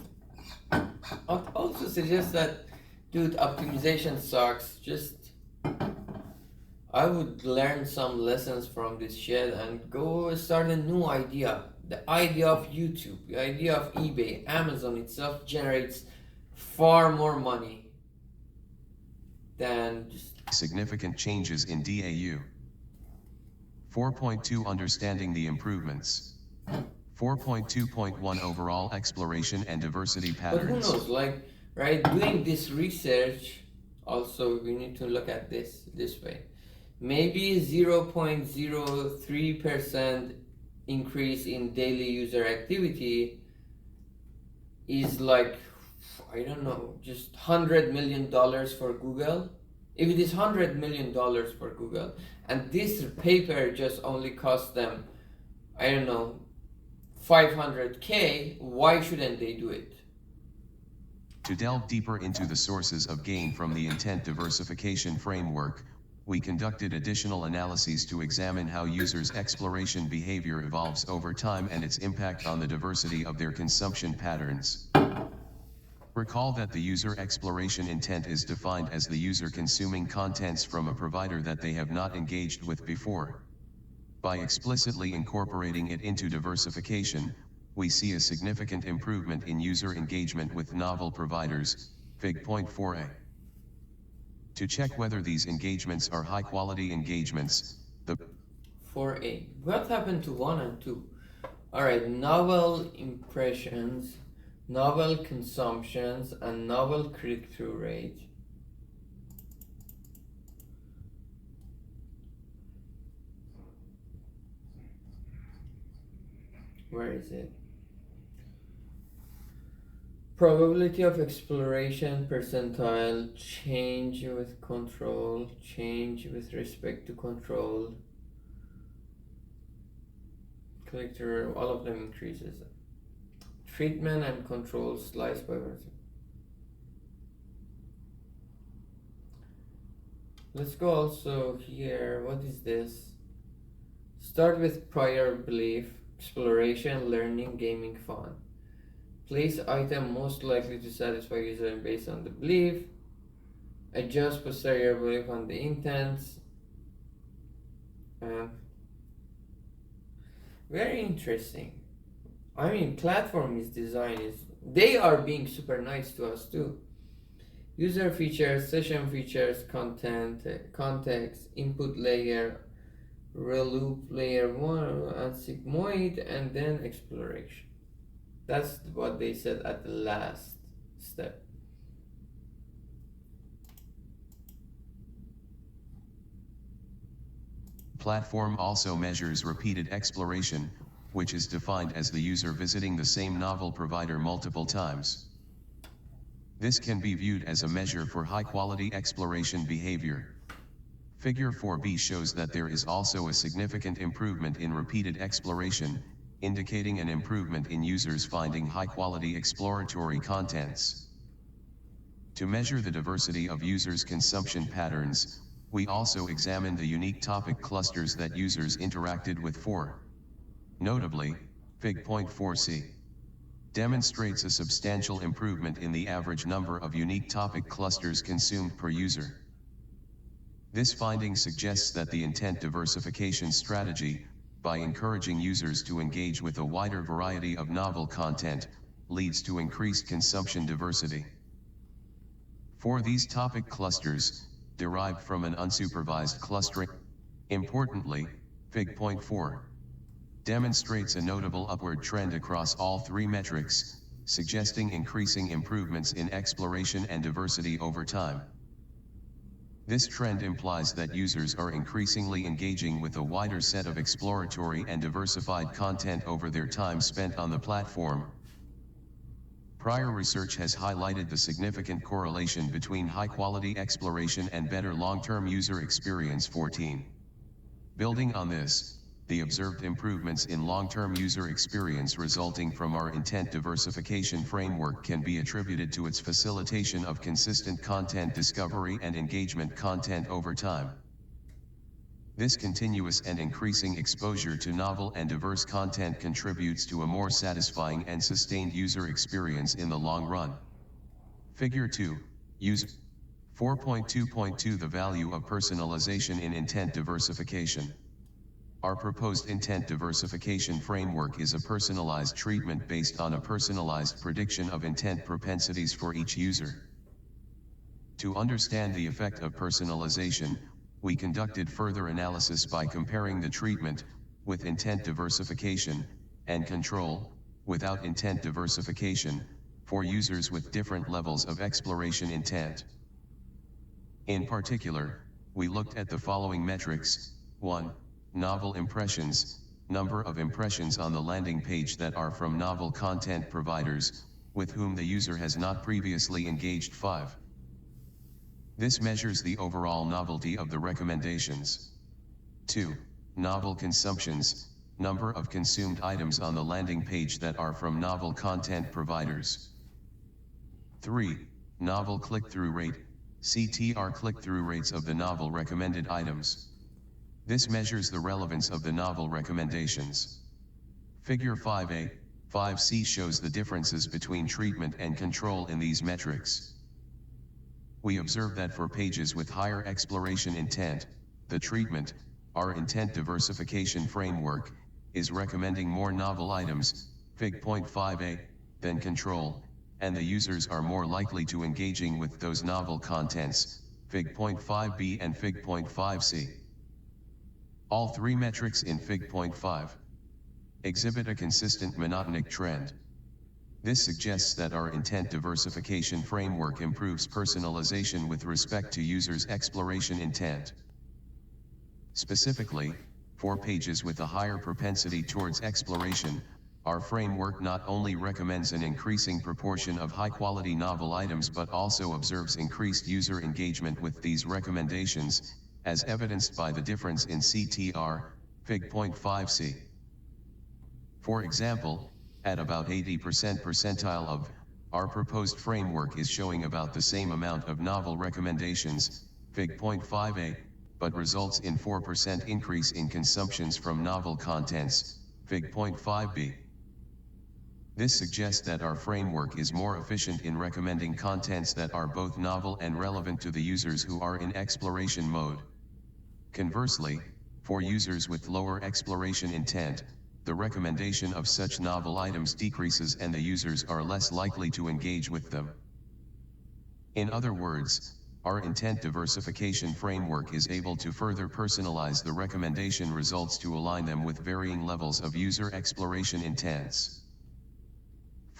It also suggests that, dude, optimization sucks. Just I would learn some lessons from this shit and go start a new idea. The idea of YouTube, the idea of eBay, Amazon itself generates far more money than just significant changes in DAU. 4.2 Understanding the improvements. 4.2.1 Overall exploration and diversity patterns. But who knows, like, right, doing this research, also we need to look at this way. Maybe 0.03% increase in daily user activity is like, I don't know, just $100 million for Google. If it is $100 million for Google, and this paper just only cost them, I don't know, 500K, why shouldn't they do it? To delve deeper into the sources of gain from the intent diversification framework, we conducted additional analyses to examine how users' exploration behavior evolves over time and its impact on the diversity of their consumption patterns. Recall that the user exploration intent is defined as the user consuming contents from a provider that they have not engaged with before. By explicitly incorporating it into diversification, we see a significant improvement in user engagement with novel providers, Fig. Point 4a. To check whether these engagements are high-quality engagements, the 4A. What happened to 1 and 2? Alright, novel impressions, novel consumptions, and novel click-through rate. Where is it? Probability of exploration, percentile, change with control, change with respect to control, click-through, all of them increases. Treatment and control slice by version. Let's go also here. What is this? Start with prior belief, exploration, learning, gaming, fun. Place item most likely to satisfy user based on the belief. Adjust posterior belief on the intents. Very interesting. I mean, platform is designed they are being super nice to us too. User features, session features, content, context, input layer, reloop layer 1, and sigmoid, and then exploration. That's what they said at the last step. platform also measures repeated exploration, which is defined as the user visiting the same novel provider multiple times. This can be viewed as a measure for high-quality exploration behavior. Figure 4b shows that there is also a significant improvement in repeated exploration, indicating an improvement in users finding high-quality exploratory contents. To measure the diversity of users' consumption patterns, we also examined the unique topic clusters that users interacted with for. Notably, Fig. Point 4c demonstrates a substantial improvement in the average number of unique topic clusters consumed per user. This finding suggests that the intent diversification strategy, by encouraging users to engage with a wider variety of novel content, leads to increased consumption diversity. For these topic clusters, derived from an unsupervised clustering. Importantly, Fig. Point 4 demonstrates a notable upward trend across all three metrics, suggesting increasing improvements in exploration and diversity over time. This trend implies that users are increasingly engaging with a wider set of exploratory and diversified content over their time spent on the platform. Prior research has highlighted the significant correlation between high-quality exploration and better long-term user experience. 14. Building on this, the observed improvements in long-term user experience resulting from our intent diversification framework can be attributed to its facilitation of consistent content discovery and engagement content over time. This continuous and increasing exposure to novel and diverse content contributes to a more satisfying and sustained user experience in the long run. Figure 2, use 4.2.2 The value of personalization in intent diversification. Our proposed intent diversification framework is a personalized treatment based on a personalized prediction of intent propensities for each user. To understand the effect of personalization, we conducted further analysis by comparing the treatment, with intent diversification, and control, without intent diversification, for users with different levels of exploration intent. In particular, we looked at the following metrics: 1. Novel impressions, number of impressions on the landing page that are from novel content providers, with whom the user has not previously engaged. 5. This measures the overall novelty of the recommendations. 2. Novel consumptions, number of consumed items on the landing page that are from novel content providers. 3. Novel click-through rate, CTR click-through rates of the novel recommended items. This measures the relevance of the novel recommendations. Figure 5a, 5c shows the differences between treatment and control in these metrics. We observe that for pages with higher exploration intent, the treatment, our intent diversification framework, is recommending more novel items, Fig.5a, then control, and the users are more likely to engaging with those novel contents, Fig.5b and Fig.5c. All three metrics in Fig.5 exhibit a consistent monotonic trend. This suggests that our intent diversification framework improves personalization with respect to users' exploration intent. Specifically, for pages with a higher propensity towards exploration, our framework not only recommends an increasing proportion of high-quality novel items but also observes increased user engagement with these recommendations, as evidenced by the difference in CTR, Fig.5c. For example, at about 80% percentile of, our proposed framework is showing about the same amount of novel recommendations, Fig.5a, but results in 4% increase in consumptions from novel contents, Fig.5b. This suggests that our framework is more efficient in recommending contents that are both novel and relevant to the users who are in exploration mode. Conversely, for users with lower exploration intent, the recommendation of such novel items decreases and the users are less likely to engage with them. In other words, our intent diversification framework is able to further personalize the recommendation results to align them with varying levels of user exploration intents.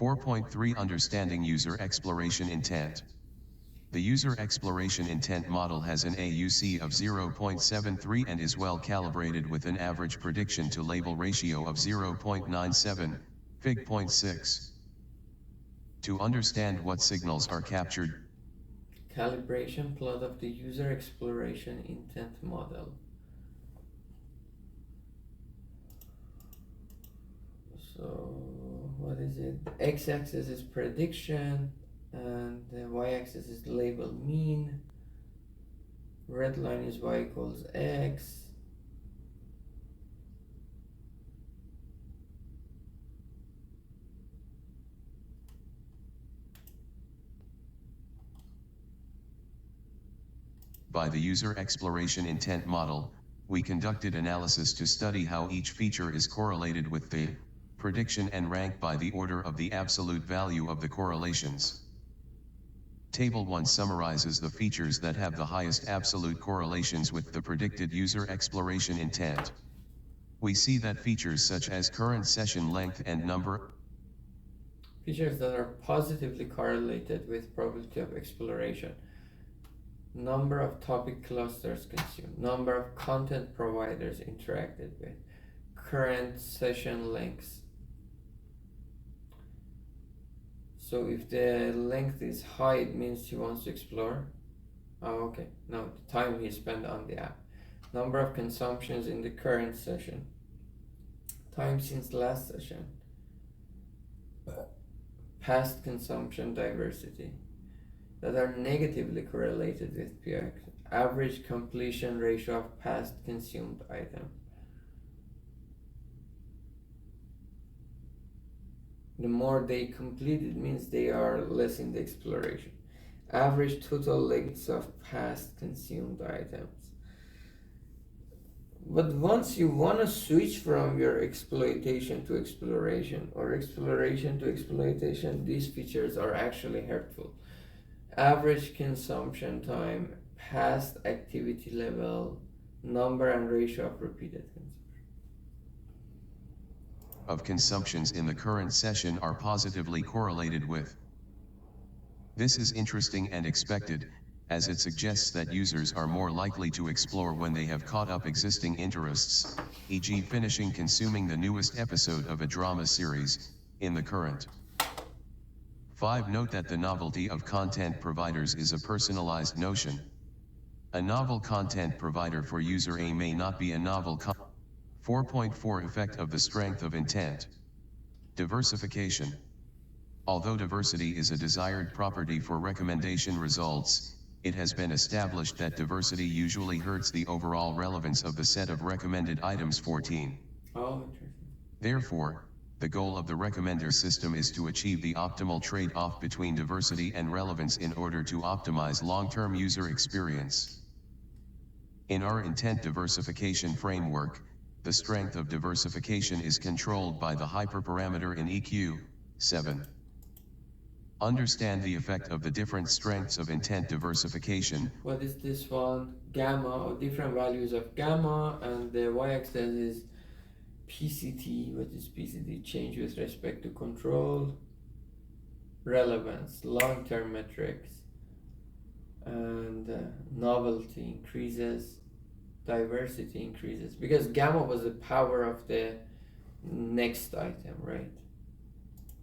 4.3 Understanding user exploration intent. The user exploration intent model has an AUC of 0.73 and is well calibrated with an average prediction to label ratio of 0.97, Fig.6. To understand what signals are captured, Calibration plot of the user exploration intent model. So what is it? The x-axis is prediction and the y-axis is label mean. Red line is y equals x. By the user exploration intent model, we conducted analysis to study how each feature is correlated with the prediction and ranked by the order of the absolute value of the correlations. Table 1 summarizes the features that have the highest absolute correlations with the predicted user exploration intent. We see that features such as current session length and number Features that are positively correlated with probability of exploration. Number of topic clusters consumed, number of content providers interacted with, current session lengths. So if the length is high, it means he wants to explore. Oh, okay. No, the time he spent on the app. Number of consumptions in the current session. Time since last session. Past consumption diversity. That are negatively correlated with PX. Average completion ratio of past consumed item. The more they complete, it means they are less in the exploration. Average total lengths of past consumed items. But once you want to switch from your exploitation to exploration or exploration to exploitation, these features are actually helpful. Average consumption time, past activity level, number and ratio of repeated consumption. Of consumptions in the current session are positively correlated with. This is interesting and expected, as it suggests that users are more likely to explore when they have caught up existing interests, e.g. finishing consuming the newest episode of a drama series, in the current. 5. Note that the novelty of content providers is a personalized notion. A novel content provider for user A may not be a novel 4.4 Effect of the strength of intent. Diversification. Although diversity is a desired property for recommendation results, it has been established that diversity usually hurts the overall relevance of the set of recommended items 14. Oh, interesting. Therefore, the goal of the recommender system is to achieve the optimal trade-off between diversity and relevance in order to optimize long-term user experience. In our intent diversification framework, The strength of diversification is controlled by the hyperparameter in EQ. 7. Understand the effect of the different strengths of intent diversification. What is this one? Gamma, or different values of gamma, and the y-axis is PCT. What is PCT? Change with respect to control, relevance, long-term metrics, and novelty increases, diversity increases, because gamma was the power of the next item, right?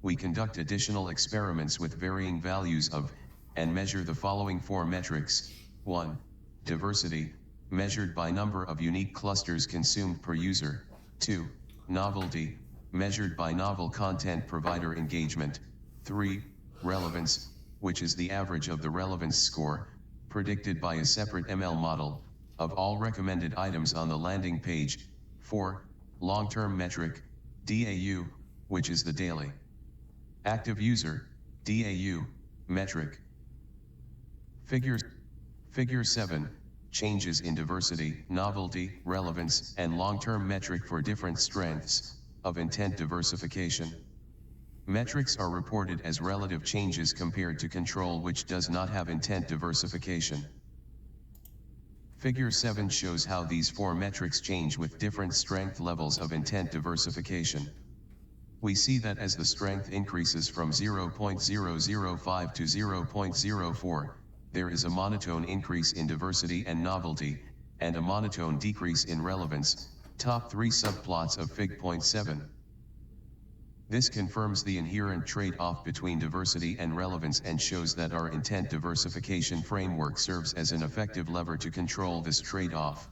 We conduct additional experiments with varying values of, and measure the following 4 metrics. 1. Diversity, measured by number of unique clusters consumed per user. 2. Novelty, measured by novel content provider engagement. 3. Relevance, which is the average of the relevance score, predicted by a separate ML model, of all recommended items on the landing page. 4. Long-term metric, DAU, which is the daily active user, DAU, metric. Figure 7, changes in diversity, novelty, relevance, and long-term metric for different strengths of intent diversification. Metrics are reported as relative changes compared to control which does not have intent diversification. Figure 7 shows how these 4 metrics change with different strength levels of intent diversification. We see that as the strength increases from 0.005 to 0.04, there is a monotone increase in diversity and novelty, and a monotone decrease in relevance, top 3 subplots of Fig.7. This confirms the inherent trade-off between diversity and relevance and shows that our intent diversification framework serves as an effective lever to control this trade-off.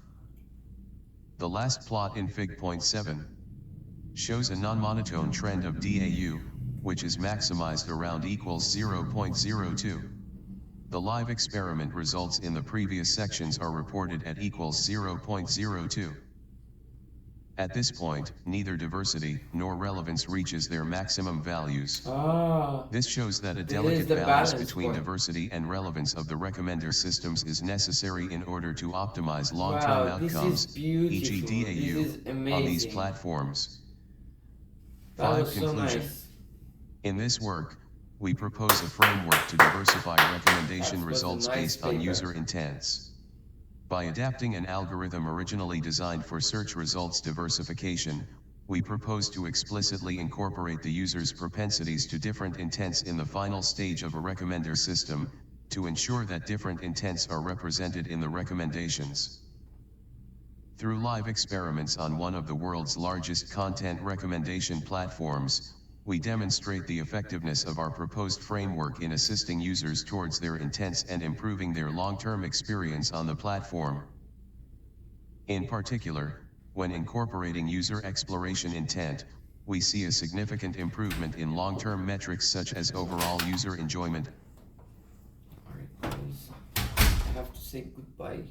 The last plot in Fig.7 shows a non-monotone trend of DAU, which is maximized around equals 0.02. The live experiment results in the previous sections are reported at equals 0.02. At this point, neither diversity nor relevance reaches their maximum values. This shows that a delicate balance between diversity and relevance of the recommender systems is necessary in order to optimize long-term outcomes, e.g. DAU, on these platforms. 5. Conclusion. In this work, we propose a framework to diversify recommendation results based on user intents. By adapting an algorithm originally designed for search results diversification, we propose to explicitly incorporate the user's propensities to different intents in the final stage of a recommender system, to ensure that different intents are represented in the recommendations. Through live experiments on one of the world's largest content recommendation platforms, we demonstrate the effectiveness of our proposed framework in assisting users towards their intents and improving their long-term experience on the platform. In particular, when incorporating user exploration intent, we see a significant improvement in long-term metrics such as overall user enjoyment. Alright, guys, I have to say goodbye.